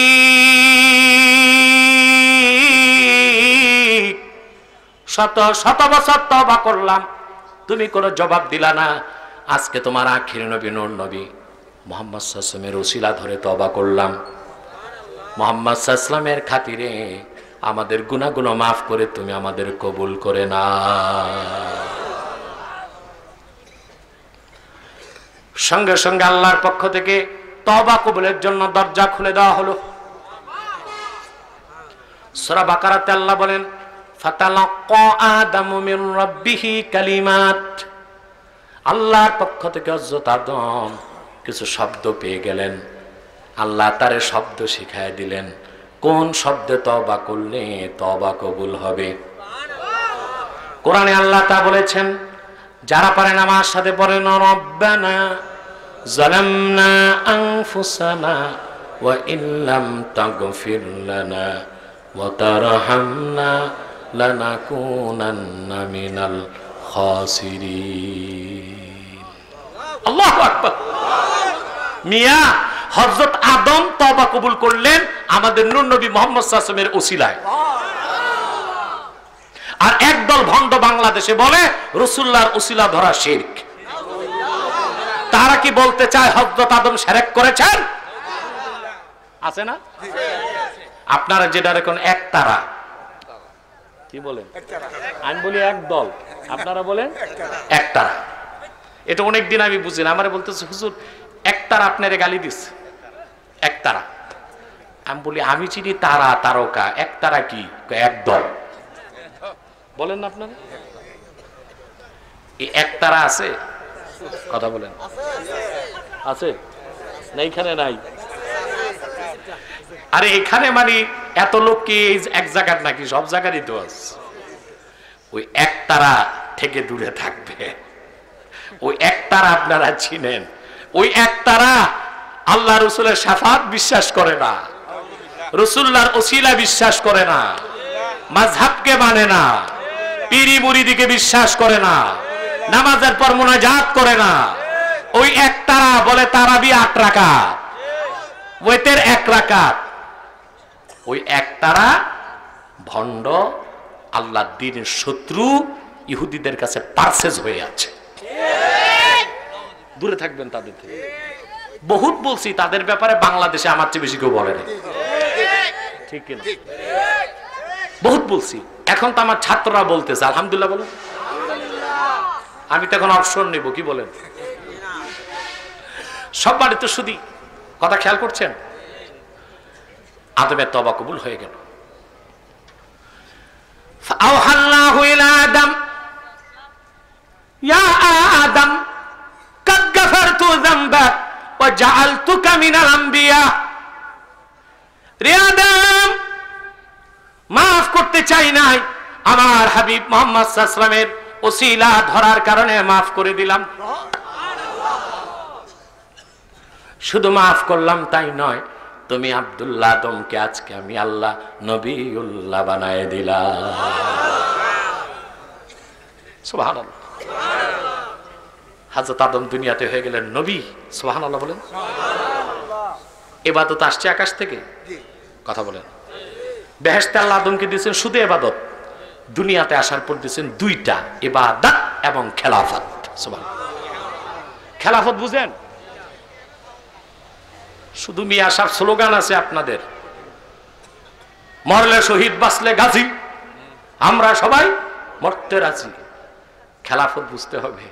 শত শত বছর তওবা করলাম, তুমি কোনো জবাব দিলা না। আজকে তোমার আখির নবী নূর নবী মুহাম্মদ সাল্লাল্লাহু আলাইহি ওয়াসাল্লামের ওসিলা ধরে তওবা করলাম। মুহাম্মদ সাল্লাল্লাহু আলাইহি ওয়াসাল্লামের খাতিরে আমাদের গুনাহগুলো মাফ করে তুমি আমাদের কবুল করে না। সঙ্গে সঙ্গে আল্লাহর পক্ষ থেকে তওবা কবুলের জন্য দরজা খুলে দেওয়া হলো। সূরা বাকারাতে আল্লাহ বলেন, ফাতালাক্কা আদামু মির রাব্বিহি কালিমাত, আল্লাহর পক্ষ থেকে হযরত আদম কিছু শব্দ পেয়ে গেলেন। আল্লাহ তারে শব্দ শিখায় দিলেন, কোন শব্দে তওবা করলে তওবা কবুল হবে। কোরআনে আল্লাহ তা বলেছেন, যারা পারেন আমার সাথে পড়েন, রব্বানা যালামনা আনফুসানা ওয়া ইল্লাম তাগফির লানা ওয়া তারহামনা লানাকুনান্না মিনাল খাসিরিন। আল্লাহু আকবার। মিয়া হযরত আদম তওবা কবুল করলেন আমাদের নূর নবী মুহাম্মদ সাল্লাল্লাহু আলাইহি ওয়াসাল্লামের ওসিলায়। আর একদল ভণ্ড বাংলাদেশে বলে রাসূলুল্লাহর ওসিলা ধরা শিরক। তারা কি বলতে চায় হযরত আদম শিরক করেছেন? আছে না? আপনারা যেটা এখন একতারা কি বলেন, আমি বলি একদল, আপনারা বলেন একতারা। এটা অনেকদিন আমি বুঝি না। আমারে বলতেছে হুজুর একতারা আপনারে গালি দিচ্ছে, একতারা। আমি বলি আমি চিনি তারা, তারকা। একতারা কি? একদল। বলেন না আপনারা এই একতারা আছে? কথা বলেন, আছে না? এখানে নাই। আরে এখানে মানে এত লোক কি এক জায়গার নাকি? সব জায়গারই তো আছে। ওই একতারা থেকে দূরে থাকবে। ওই একতারা আপনারা চিনেন। ওই একতারা আল্লাহ রাসূলের শাফাত বিশ্বাস করে না, রাসূলুল্লাহর ওসিলা বিশ্বাস করে না, মাযহাবকে মানে না, পীরি মুরিদিকে বিশ্বাস করে না, নামাজের পর মুনাজাত করে না। ওই একতারা বলে তারাবি 8 রাকাত, ওইতের 1 রাকাত। ওই একতারা ভণ্ড, আল্লাহর দ্বীনের শত্রু, ইহুদিদের কাছে পারচেজ হয়ে আছে। দূরে থাকবেন তাদের থেকে। বহুত বলছি তাদের ব্যাপারে, বাংলাদেশে আমার চেয়ে বেশি কেউ বলে না, ঠিক কিনা? বহুত বলছি। এখন তো আমার ছাত্ররা বলতেছে আলহামদুলিল্লাহ বলেন। আমি তো এখন অবসর নেব, কি বলেন? সব বাড়িতে শুধু কথা খেয়াল করছেন। আদমের তওবা কবুল হয়ে গেল। ফাআওহাল্লাহু ইলা আদম ইয়া আদম কাদ গাফারতু যামবাক ওয়া জাআলতুকা মিনাল আম্বিয়া। রে আদম, মাফ করতে চাই নাই, আমার হাবিব মুহাম্মদ সাল্লাল্লাহু আলাইহি ওয়াসাল্লামের ওসিলা ধরার কারণে মাফ করে দিলাম। শুধু মাফ করলাম তাই নয়, তুমি আব্দুল্লাহ আদমকে আজকে আমি আল্লাহ নবিউল্লাহ বানায় দিলাম। সুবহানাল্লাহ। হযরত আদম দুনিয়াতে হয়ে গেলেন নবী। সুবহানাল্লাহ বলেন। ইবাদত আসছে আকাশ থেকে, কথা বলেন। বেহেশতে আল্লাহ আদমকে দিয়েছেন শুধু ইবাদত, দুনিয়াতে আসার পর দিয়েছেন 2টা, ইবাদত এবং খেলাফত। সুবহানাল্লাহ। খেলাফত বুঝেন? শুধু মিয়া সাহেব স্লোগান আছে আপনাদের, মরলে শহীদ বাঁচলে গাজী, আমরা সবাই মরতে রাজি। খেলাফত বুঝতে হবে,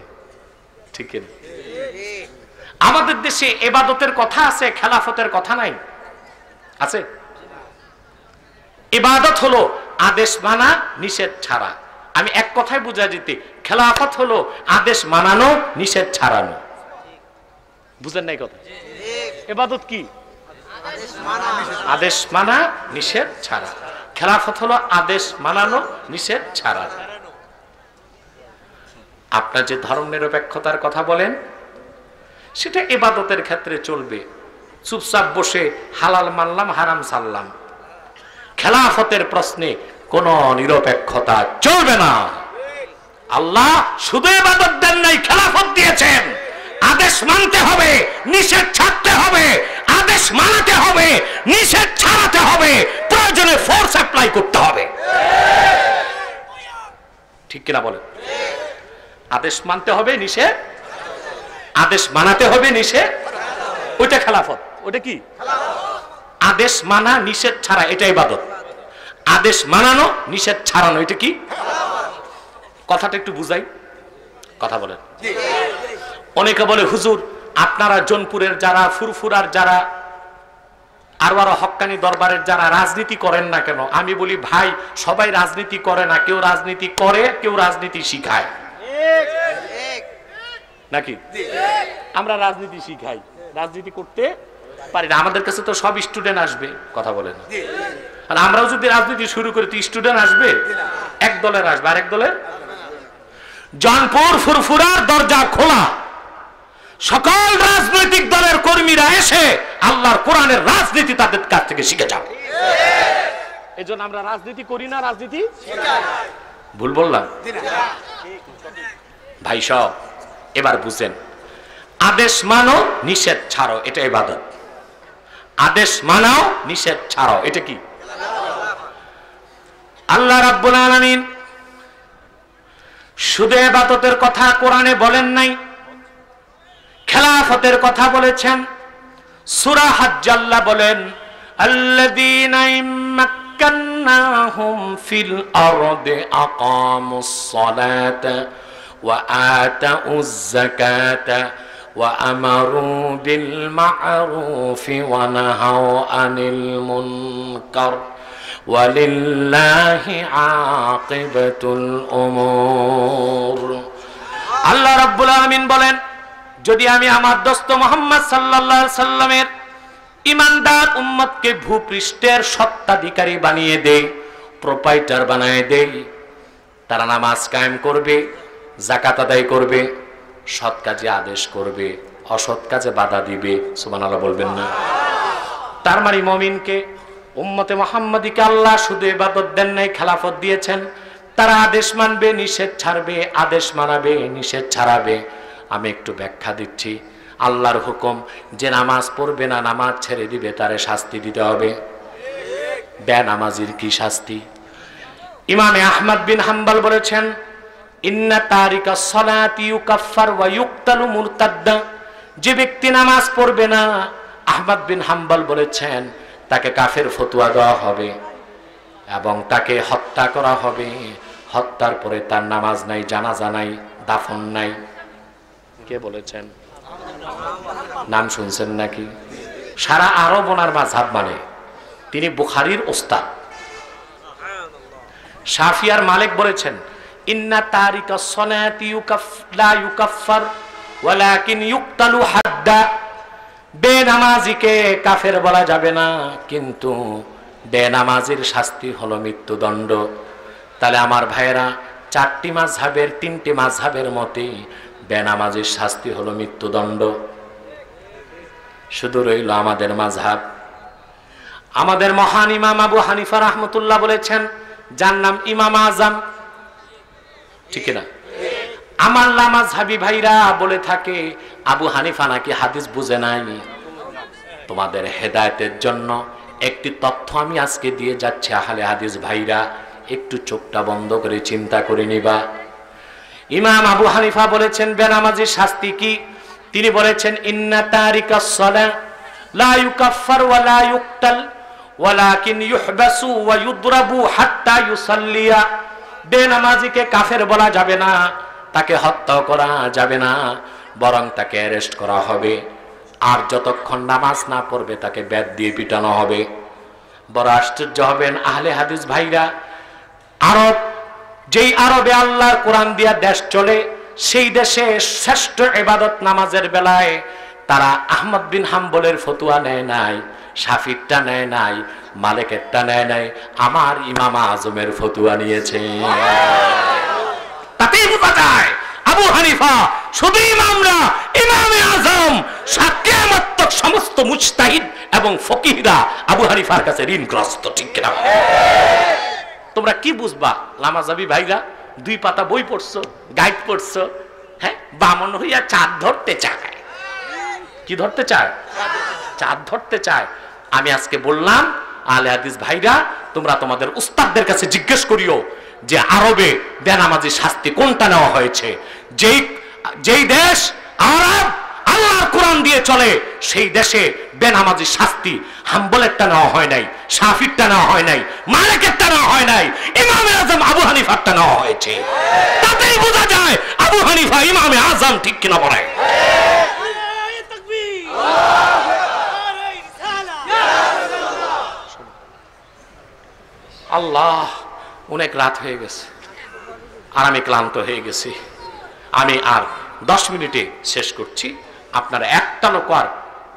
ঠিক না? আমাদের দেশে ইবাদতের কথা আছে, খেলাফতের কথা নাই। আছে? ইবাদত হলো আদেশ মানা, নিষেধ ছাড়া। আমি এক কথায় বুঝাই দিতে, খেলাফত হলো আদেশ মানানো, নিষেধ ছাড়ানো। বুঝেন নাই কথা? ইবাদত কি? আদেশ মানা, নিষেধ ছাড়া। খেলাফত হলো আদেশ মানানো, নিষেধ ছাড়া। আপনার যে ধর্ম নিরপেক্ষতার কথা বলেন, সেটা ইবাদতের ক্ষেত্রে চলবে। চুপচাপ বসে হালাল মানলাম, হারাম ছাড়লাম। খেলাফতের প্রশ্নে কোন নিরপেক্ষতা চলবে না। আল্লাহ শুধু ইবাদত দেন নাই, খেলাফত দিয়েছেন। আদেশ মানতে হবে, নিষেধ ছাড়তে হবে। আদেশ মানাতে হবে, নিষেধ ছাড়াতে হবে, প্রয়োজনে ফোর্স অ্যাপ্লাই করতে হবে। ঠিক কিনা বলেন? আদেশ মানতে হবে, নিষেধ, আদেশ মানাতে হবে, নিষেধ। ওইটা খেলাফত। ওইটা কি? আদেশ মানা, নিষেধ ছাড়া, এটা ইবাদত। আদেশ মানানো, নিষেধ ছাড়ানো, এটা কি? কথাটা একটু বুঝাই, কথা বলেন। অনেকে বলে হুজুর আপনারা জোনপুরের যারা, ফুরফুরার যারা, আরো হক্কানি দরবারের যারা রাজনীতি করেন না কেন, আমি বলি ভাই সবাই রাজনীতি করে না, কেউ রাজনীতি করে, কেউ রাজনীতি শিখায় নাকি? আমরা রাজনীতি শিখাই, রাজনীতি করতে পারি না। আমাদের কাছে তো সব স্টুডেন্ট আসবে, কথা বলেন। আর আমরাও যদি রাজনীতি শুরু করি তো স্টুডেন্ট আসবে? এক দলের আসবে, আরেক দলের। জনপুর ফুরফুরার দরজা খোলা, সকল রাজনৈতিক দলের কর্মীরা এসে আল্লাহর কোরআনের রাজনীতি তাদের কাছ থেকে শিখে যাও। এই জন্য আমরা রাজনীতি করি না, রাজনীতি ভুল বললাম ভাই সব। এবার বুঝেন, আদেশ মানো নিষেধ ছাড়ো, এটা ইবাদত। আদেশ মানাও নিষেধ ছাড়ো, এটা কি? আল্লাহ রাব্বুল আলামিন শুধু ইবাদতের কথা কোরআনে বলেন নাই, খেলাফতের কথা বলেছেন। সূরা হজ্জ আল্লাহ বলেন, আল্লাযীনা ইম্মাক্কান্নাহুম ফিল আরদি আকামুস সালাতা ওয়া আতাউয যাকাতা ওয়া আমারু বিল মা'রুফি ওয়া নাহাউ আনিল মুনকার ওয়ালিল্লাহি আকিবাতুল উমুর। আল্লাহ রাব্বুল আলামিন বলেন, যদি আমি আমার দোস্ত মুহাম্মদ সাল্লাল্লাহু আলাইহি সাল্লামের ইমানদার উম্মতকে ভূপৃষ্ঠের সত্ত্বাধিকারী বানিয়ে দেই, প্রোপাইটার বানিয়ে দেই, তারা নামাজ কায়েম করবে, যাকাত আদায় করবে, সৎ কাজে আদেশ করবে, অসৎ কাজে বাধা দিবে, সুবহানাল্লাহ বলবেন না? তার মানে মুমিনকে, উম্মতে মুহাম্মাদীকে আল্লাহ শুধু ইবাদত দেন নাই, খেলাফত দিয়েছেন। তারা আদেশ মানবে, নিষেধ ছাড়বে, আদেশ মানাবে, নিষেধ ছাড়াবে। আমি একটু ব্যাখ্যা দিচ্ছি। আল্লাহর হুকুম, যে নামাজ পড়বে না, নামাজ ছেড়ে দিবে, তারে শাস্তি দিতে হবে। বেনামাজির কি শাস্তি? ইমামে আহমদ বিন হাম্বল বলেছেন, ইন্না তারিকা সলাতি ইউকাফফার ওয়া ইউকতালু মুরতাদ্দা। যে ব্যক্তি নামাজ পড়বে না, আহমদ বিন হাম্বল বলেছেন, তাকে কাফের ফতোয়া দেওয়া হবে এবং তাকে হত্যা করা হবে। হত্যার পরে তার নামাজ নাই, জানাজা নাই, দাফন নাই। কে বলেছেন? নাম শুনছেন নাকি? সারা আরব ওনার মাযহাব মানে, তিনি বুখারীর ওস্তাদ। শাফিয়ার মালিক বলেছেন, ইন্না তারিকা সলাতি লা ইউকাফফার ওয়ালাকিন ইউকতালু হাদ্দা। বেনামাজিকে কাফের বলা যাবে না, কিন্তু বেনামাজির শাস্তি হলো মৃত্যুদণ্ড। তাহলে আমার ভাইয়েরা, চারটি মাযহাবের, তিনটি মাযহাবের মতে বেনামাজির শাস্তি হলো মৃত্যুদণ্ড। শুধু রইল আমাদের মাযহাব। আমাদের মহান ইমাম আবু হানিফা রাহমাতুল্লাহ বলেছেন, যার নাম ইমাম আজম, ঠিক না? আমার মাযহাবী ভাইরা বলে থাকে আবু হানিফা নাকি হাদিস বুঝে নাই। তোমাদের হেদায়েতের জন্য একটি তথ্য আমি আজকে দিয়ে যাচ্ছি, আহলে হাদিস ভাইরা একটু চোখটা বন্ধ করে চিন্তা করে নিবা। ইমাম আবু হানিফা বলেছেন বেনামাজির শাস্তি কি? তিনি বলেছেন, ইন্না তারিকাস সালাহ লা ইউকাফফার ওয়া লা ইউকতাল ওয়ালাকিন ইউহবাসু ওয়া ইউদরাবু হাত্তা ইউসাল্লিয়া। বেনামাজিকে কাফের বলা যাবে না, তাকে হত্যা করা যাবে না, বরং তাকে অ্যারেস্ট করা হবে। আর যতক্ষণ নামাজ না পড়বে তাকে বেত দিয়ে পিটানো হবে। বড় আশ্চর্য হবেন আহলে হাদিস ভাইরা, আরব, যেই আরবে আল্লাহর কোরআন দিয়া দেশ চলে, সেই দেশে শ্রেষ্ঠ ইবাদত নামাজের বেলায় তারা আহমদ বিন হাম্বলের ফতোয়া নেয় নাই, শাফিরটা নেয় নাই, মালিকেরটা নেয় নাই, আমার ইমাম আজমের ফতোয়া নিয়েছে। তাতেই বোঝা যায় আবু হানিফা শুধু ইমাম না, ইমামে আজম। কিয়ামত তক সমস্ত মুজতাহিদ এবং ফকিহরা আবু হানিফার কাছে ঋণগ্রস্ত, ঠিক কিনা? তোমরা কি বুঝবা লামাজাবি ভাইরা? 2 পাতা বই পড়ছো, গাইড পড়ছো, হ্যাঁ, বামন হইয়া চাঁদ ধরতে চায়। কি ধরতে চায়? চাঁদ ধরতে চায়। আমি আজকে বললাম আহলে হাদিস ভাইরা, তোমরা তোমাদের উস্তাদদের কাছে জিজ্ঞেস করিও যে আরবে বেনামাজির শাস্তি কোনটা নেওয়া হয়েছে। যেই দেশ আরব আল্লাহর কোরআন দিয়ে চলে, সেই দেশে বেনামাজির শাস্তি হাম্বলেরটা নেওয়া হয় নাই, শাফিরটা নেওয়া হয় নাই, মালিকেরটা নেওয়া হয় নাই, ইমামে আজম আবু হানিফারটা নেওয়া হয়েছে। তাতেই বোঝা যায় আবু হানিফা ইমামে আজম, ঠিক কিনা বলে? আল্লাহ, অনেক রাত হয়ে গেছে আর আমি ক্লান্ত হয়ে গেছি, আমি আর 10 মিনিটে শেষ করছি, আপনারা একটা লোক আর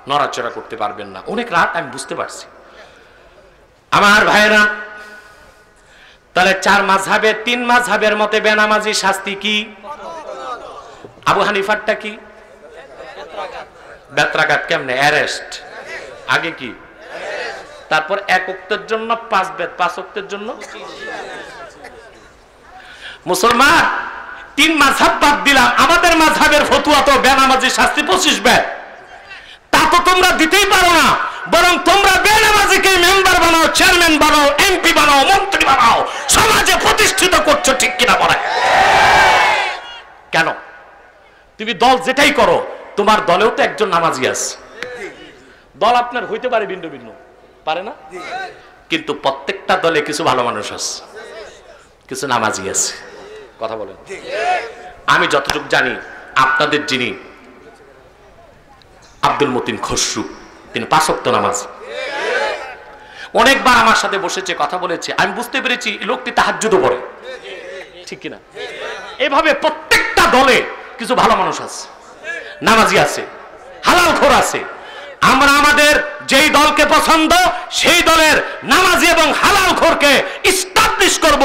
নড়াচড়া করতে পারবেন না, অনেক রাত আমি বুঝতে পারছি। আমার ভাইরা, তাহলে 4 মাযহাবের 3 মাযহাবের মতে বেনামাজি শাস্তি কি? আবু হানিফারটা কি? বেত্রাঘাত। কেমনে? অ্যারেস্ট। আগে কি? তারপর 1 ওয়াক্তের জন্য 5 বেত, 5 ওয়াক্তের জন্য। মুসলমান 3 মাযহাব বাদ দিলাম, আমাদের মাযহাবের ফতোয়া তো বেনামাজি শাস্তি 25 বেত। তা তো তোমরা দিতেই পারো না, বরং তোমরা বেনামাজিকে মেম্বার বানাও, চেয়ারম্যান বানাও, এমপি বানাও, মন্ত্রী বানাও, সমাজে প্রতিষ্ঠিত করছো, ঠিক কিনা বলে? কেন? তুমি দল যেটাই করো, তোমার দলেও তো একজন নামাজি আছে। দল আপনার হইতে পারে ভিন্ন ভিন্ন, পারে না? কিন্তু প্রত্যেকটা দলে কিছু ভালো মানুষ আছে, কিছু নামাজি আছে। কথা বলেন। আমি যতটুকু জানি, আপনাদের যিনি আব্দুল মতিন খসরু, তিনি 5 ওয়াক্ত নামাজি। অনেকবার আমার সাথে বসেছে, কথা বলেছে, আমি বুঝতে পেরেছি লোকটি তাহাজ্জুদও পড়ে, ঠিক কিনা? এভাবে প্রত্যেকটা দলে কিছু ভালো মানুষ আছে, নামাজি আছে, হালালখোর আছে। আমরা আমাদের যেই দলকে পছন্দ, সেই দলের নামাজি এবং হালালখোরকে ইস্টাবলিশ করব,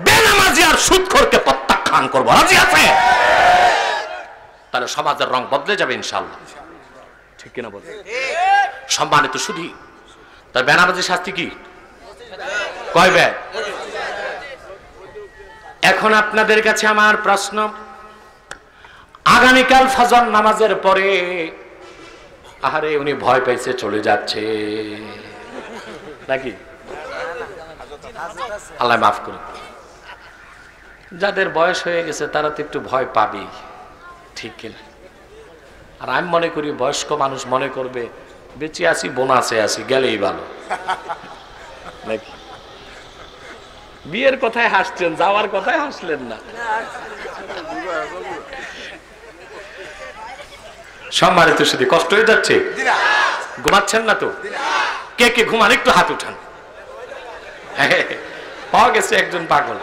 বেনামাজি আর সুদখোরকে প্রত্যাখ্যান করব। রাজি আছে? তাহলে সমাজের রং বদলে যাবে ইনশাআল্লাহ, ঠিক কিনা বল? সম্মানিত শুধু তার বেনামাজি শাস্তি কি? কয় বেত? এখন আপনাদের কাছে আমার প্রশ্ন, আগামীকাল ফজর নামাজের পরে, আহারে উনি ভয় পাইছে চলে যাচ্ছে নাকি? আল্লাহ মাফ করুন, যাদের বয়স হয়ে গেছে তারা তো একটু ভয় পাবেই, ঠিক কিনা? আর আমি মনে করি বয়স্ক মানুষ মনে করবে বেঁচে আছি, বোনাসে আছি, গেলেই ভালো নাকি? বিয়ের কথায় হাসছেন, যাওয়ার কথায় হাসলেন না। সম্মানিত শুধু কষ্ট হয়ে যাচ্ছে, ঘুমাচ্ছেন না তো? কে কে ঘুমান একটু হাত উঠান। পাওয়া গেছে একজন পাগল।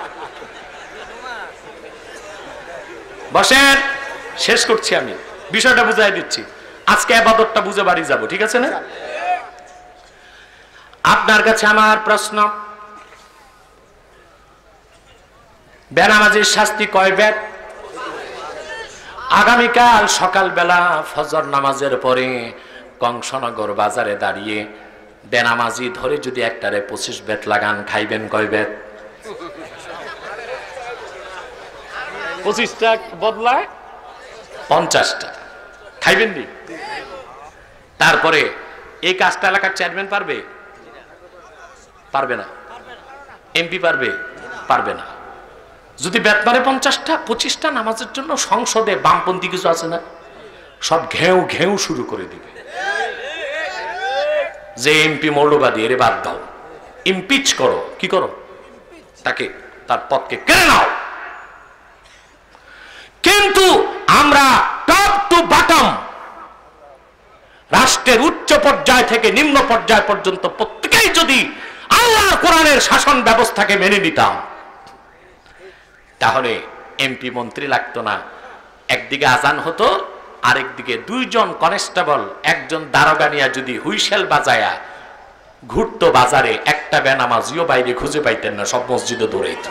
বসেন, শেষ করছি, আমি বিষয়টা বুঝাই দিচ্ছি। আজকে ইবাদতটা বুঝে বাড়ি যাব, ঠিক আছে না? আপনার কাছে আমার প্রশ্ন, বেনামাজির শাস্তি কয় বেত? আগামীকাল সকালবেলা ফজর নামাজের পরে কংসনগর বাজারে দাঁড়িয়ে বেনামাজি ধরে যদি একটারে 25 বেত লাগান, খাইবেন কয় বেত? 25টা বদলায় 50টা, খাইবেন নি? তারপরে এই কাজটা এলাকার চেয়ারম্যান পারবে? পারবে না। এমপি পারবে? পারবে না। যদি বেত মারে 50টা, 25টা নামাজের জন্য সংসদে বামপন্থী কিছু আছে না, সব ঘেউ ঘেউ শুরু করে দিবে যে এমপি মৌলবাদী, এর বাদ দাও, ইমপিচ করো। কি করো? তাকে, তার পদকে কেড়ে নাও। কিন্তু আমরা টপ টু বটম, রাষ্ট্রের উচ্চ পর্যায় থেকে নিম্ন পর্যায় পর্যন্ত প্রত্যেকেই যদি আল্লাহর কোরআনের শাসন ব্যবস্থাকে মেনে নিতাম, তাহলে এমপি মন্ত্রী লাগতো না। একদিকে আজান হতো, আরেকদিকে 2 জন কনস্টেবল, একজন দারোগা নিয়া যদি হুইসেল বাজায়া ঘুরতো বাজারে, একটা বেনামাজিও বাইরে খুঁজে পাইতেন না, সব মসজিদে দৌড়াইত।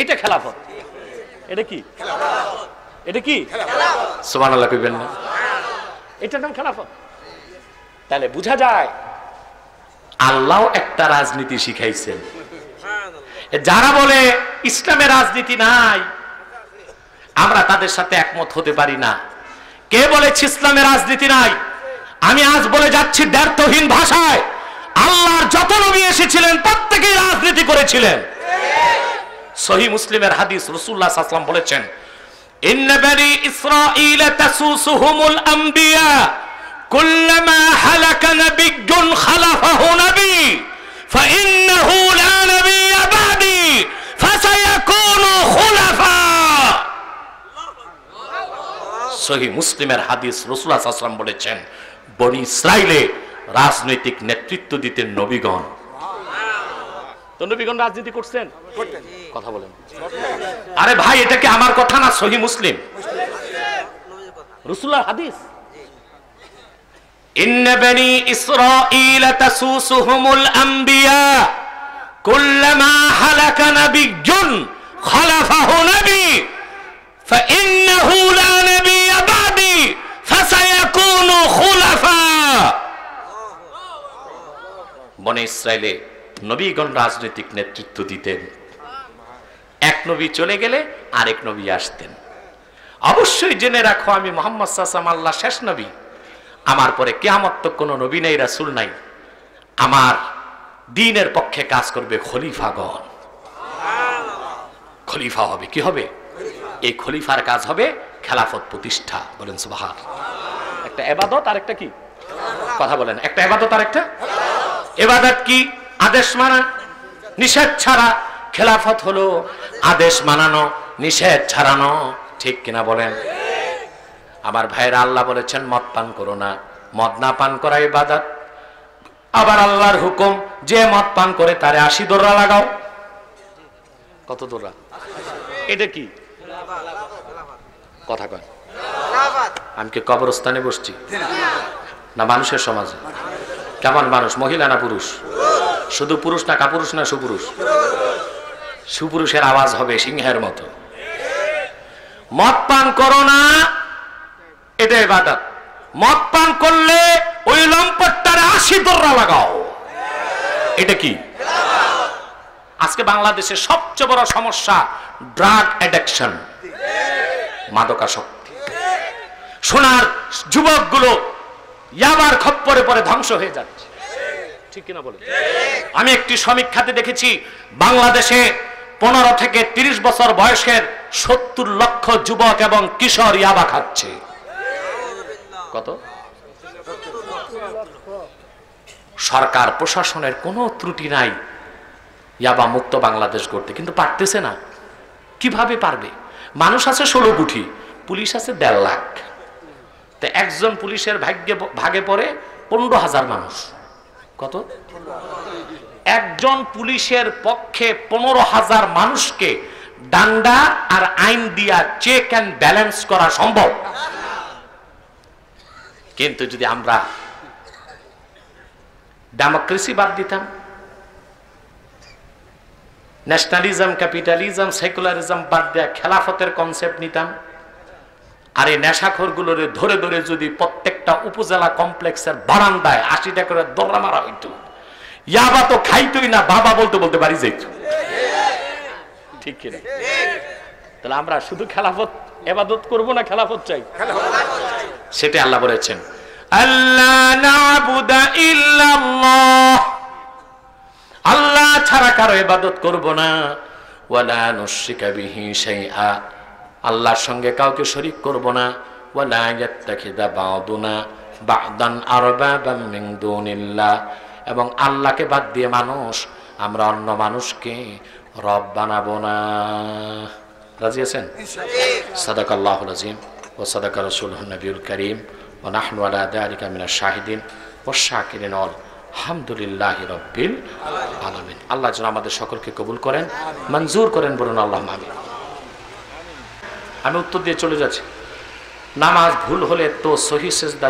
এটা খেলাফত। এটা কি? এটা কি? সুবহানাল্লাহ কইবেন না? এটার নাম খেলাফত। তাহলে বোঝা যায় আল্লাহ একটা রাজনীতি শিখাইছেন। যারা বলে ইসলামের রাজনীতি নাই, আমরা তাদের সাথে একমত হতে পারি না। কে বলেছে ইসলামের রাজনীতি নাই? আমি আজ বলে যাচ্ছি দ্ব্যর্থহীন ভাষায়, আল্লাহর যত নবী এসেছিলেন প্রত্যেকেই রাজনীতি করেছিলেন। সহিহ মুসলিমের হাদিস, রাসূলুল্লাহ সাল্লাল্লাহু আলাইহি ওয়াসাল্লাম বলেছেন, ইন্না বানি ইসরাঈল তাসুসুহুমুল আম্বিয়া কুল্লামা হালাকা নাবিয়্যুন খালাফাহু নবী ফাইন্নাহু লা নাবিয়্যা বাদি ফাসায়াকুনু খুলাফা। সহিহ মুসলিমের হাদিস, রাসূলুল্লাহ সাল্লাল্লাহু আলাইহি ওয়াসাল্লাম বলেছেন, বনি ইসরাইলে রাজনৈতিক নেতৃত্ব দিতেন নবীগণ। তো নবীগণ রাজনীতি করছেন? কথা বলেন। আরে ভাই, এটা কি আমার কথা না? সহিহ মুসলিম, রাসূলুল্লাহর হাদিস। ইন্না বনি ইসরাঈল তাসুসুহুমুল আম্বিয়া কুল্লামা হালাকা নাবিয়্যুন খালাফাহু নবী ফাইন্নাহু লা নাবিয়্যা বা'দি ফাসায়াকুনু খুলাফা। বনি ইসরাইলে নবীগণ রাজনৈতিক নেতৃত্ব দিতেন। এক নবী চলে গেলে আরেক নবী আসতেন। অবশ্যই জেনে রাখো, আমি মুহাম্মদ সাল্লাল্লাহু আলাইহি ওয়াসাল্লাম আল্লাহর শেষ নবী। আমার পরে কিয়ামত তক কোনো নবী নাই, রাসূল নাই। আমার দ্বীনের পক্ষে কাজ করবে খলিফাগণ। খলিফা হবে, কি হবে? এই খলিফার কাজ হবে খেলাফত প্রতিষ্ঠা। বলেন সুবহানাল্লাহ। একটা ইবাদত আর একটা কি? কথা বলেন। একটা ইবাদত আর একটা ইবাদত কি? আদেশ মানা, নিষেধ ছাড়া। খেলাফত হলো আদেশ মানানো, নিষেধ ছাড়ানো। ঠিক কিনা বলেন? আমার ভাইরা, আল্লাহ বলেছেন মদ পান করো না। মদ না পান করা ইবাদত। আবার আল্লাহর হুকুম, যে মদ পান করে তারে 80 দোররা লাগাও। কত দোররা? এটা কি কথা কয়? আমি কি কবরস্থানে বসছি না মানুষের সমাজে? কেমন মানুষ? মহিলা না পুরুষ? শুধু পুরুষ না কাপুরুষ না সুপুরুষ? সুপুরুষের আওয়াজ হবে সিংহের মতো। মদ পান করো না, এটা ইবাদত। মদ পান করলে ওই লম্পটটারে 80 দোররা লাগাও। এটা কি? আজকে বাংলাদেশের সবচেয়ে বড় সমস্যা ড্রাগ অ্যাডিকশন, মাদকাসক্তি। সোনার যুবকগুলো ইয়াবার খপ্পরে পরে ধ্বংস হয়ে যাচ্ছে। ঠিক কিনা বলে? আমি একটি সমীক্ষাতে দেখেছি, বাংলাদেশে 15 থেকে 30 বছর বয়সের 70 লক্ষ যুবক এবং কিশোর ইয়াবা খাচ্ছে। কত? সরকার প্রশাসনের কোনো ত্রুটি নাই ইয়াবা মুক্ত বাংলাদেশ করতে, কিন্তু পারতেছে না। কিভাবে পারবে? মানুষ আছে 16 কোটি, পুলিশ আছে 1.5 লাখ। তো একজন পুলিশের ভাগে পড়ে 15,000 মানুষ। কত? একজন পুলিশের পক্ষে 15,000 মানুষকে ডান্ডা আর আইন দিয়া চেক এন্ড ব্যালেন্স করা সম্ভব। কিন্তু যদি আমরা ডেমোক্রেসি বাদ দিতাম, ন্যাশনালিজম, ক্যাপিটালিজম, সেকুলারিজম বাদ দেয়া খেলাফতের কনসেপ্ট নিতাম, আর এই নেশাখোরগুলোর ধরে ধরে যদি প্রত্যেকটা উপজেলা কমপ্লেক্সের বারান্দায় 80টা করে দৌড়া মারা হইতো, ইয়াবা তো খাইতোই না, বাবা বলতে বলতে বাড়ি যাইত। ঠিক কিনা? তাহলে আমরা শুধু খেলাফত ইবাদত করব না খেলাফত চাই? সেটা আল্লাহ বলেছেন, আল্লাহ না'বুদা ইল্লাল্লাহ, আল্লাহ ছাড়া কারো ইবাদত করব না। ওয়ালা নুশরিকা বিহি শাইআ, আল্লাহর সঙ্গে কাউকে শরীক করব না। ওয়ালা ইয়াত্তাখিযা বা'দুনা বা'দান আরবাবাম মিন দুনিল্লাহ, এবং আল্লাহকে বাদ দিয়ে আমরা অন্য মানুষকে রব বানাবো না। রাজি আছেন? সাদাকাল্লাহুল আযীম ওয়া সাদাকা রাসূলুহুন নবিয়ুল কারীম ওয়া নাহনু আলা যালিকা মিনাশ শাহিদিন ওয়াশ শাকিরিন আলহামদুলিল্লাহি রাব্বিল আলামিন। আল্লাহ যেন আমাদের সকলকে কবুল করেন, মঞ্জুর করেন, বলুন আল্লাহুম্মা আমিন। আমি উত্তর দিয়ে চলে যাচ্ছি। নামাজ ভুল হলে তো সহিহ সিজদা।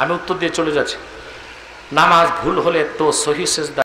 আমি উত্তর দিয়ে চলে যাচ্ছি। নামাজ ভুল হলে তো সহিহ সিজদা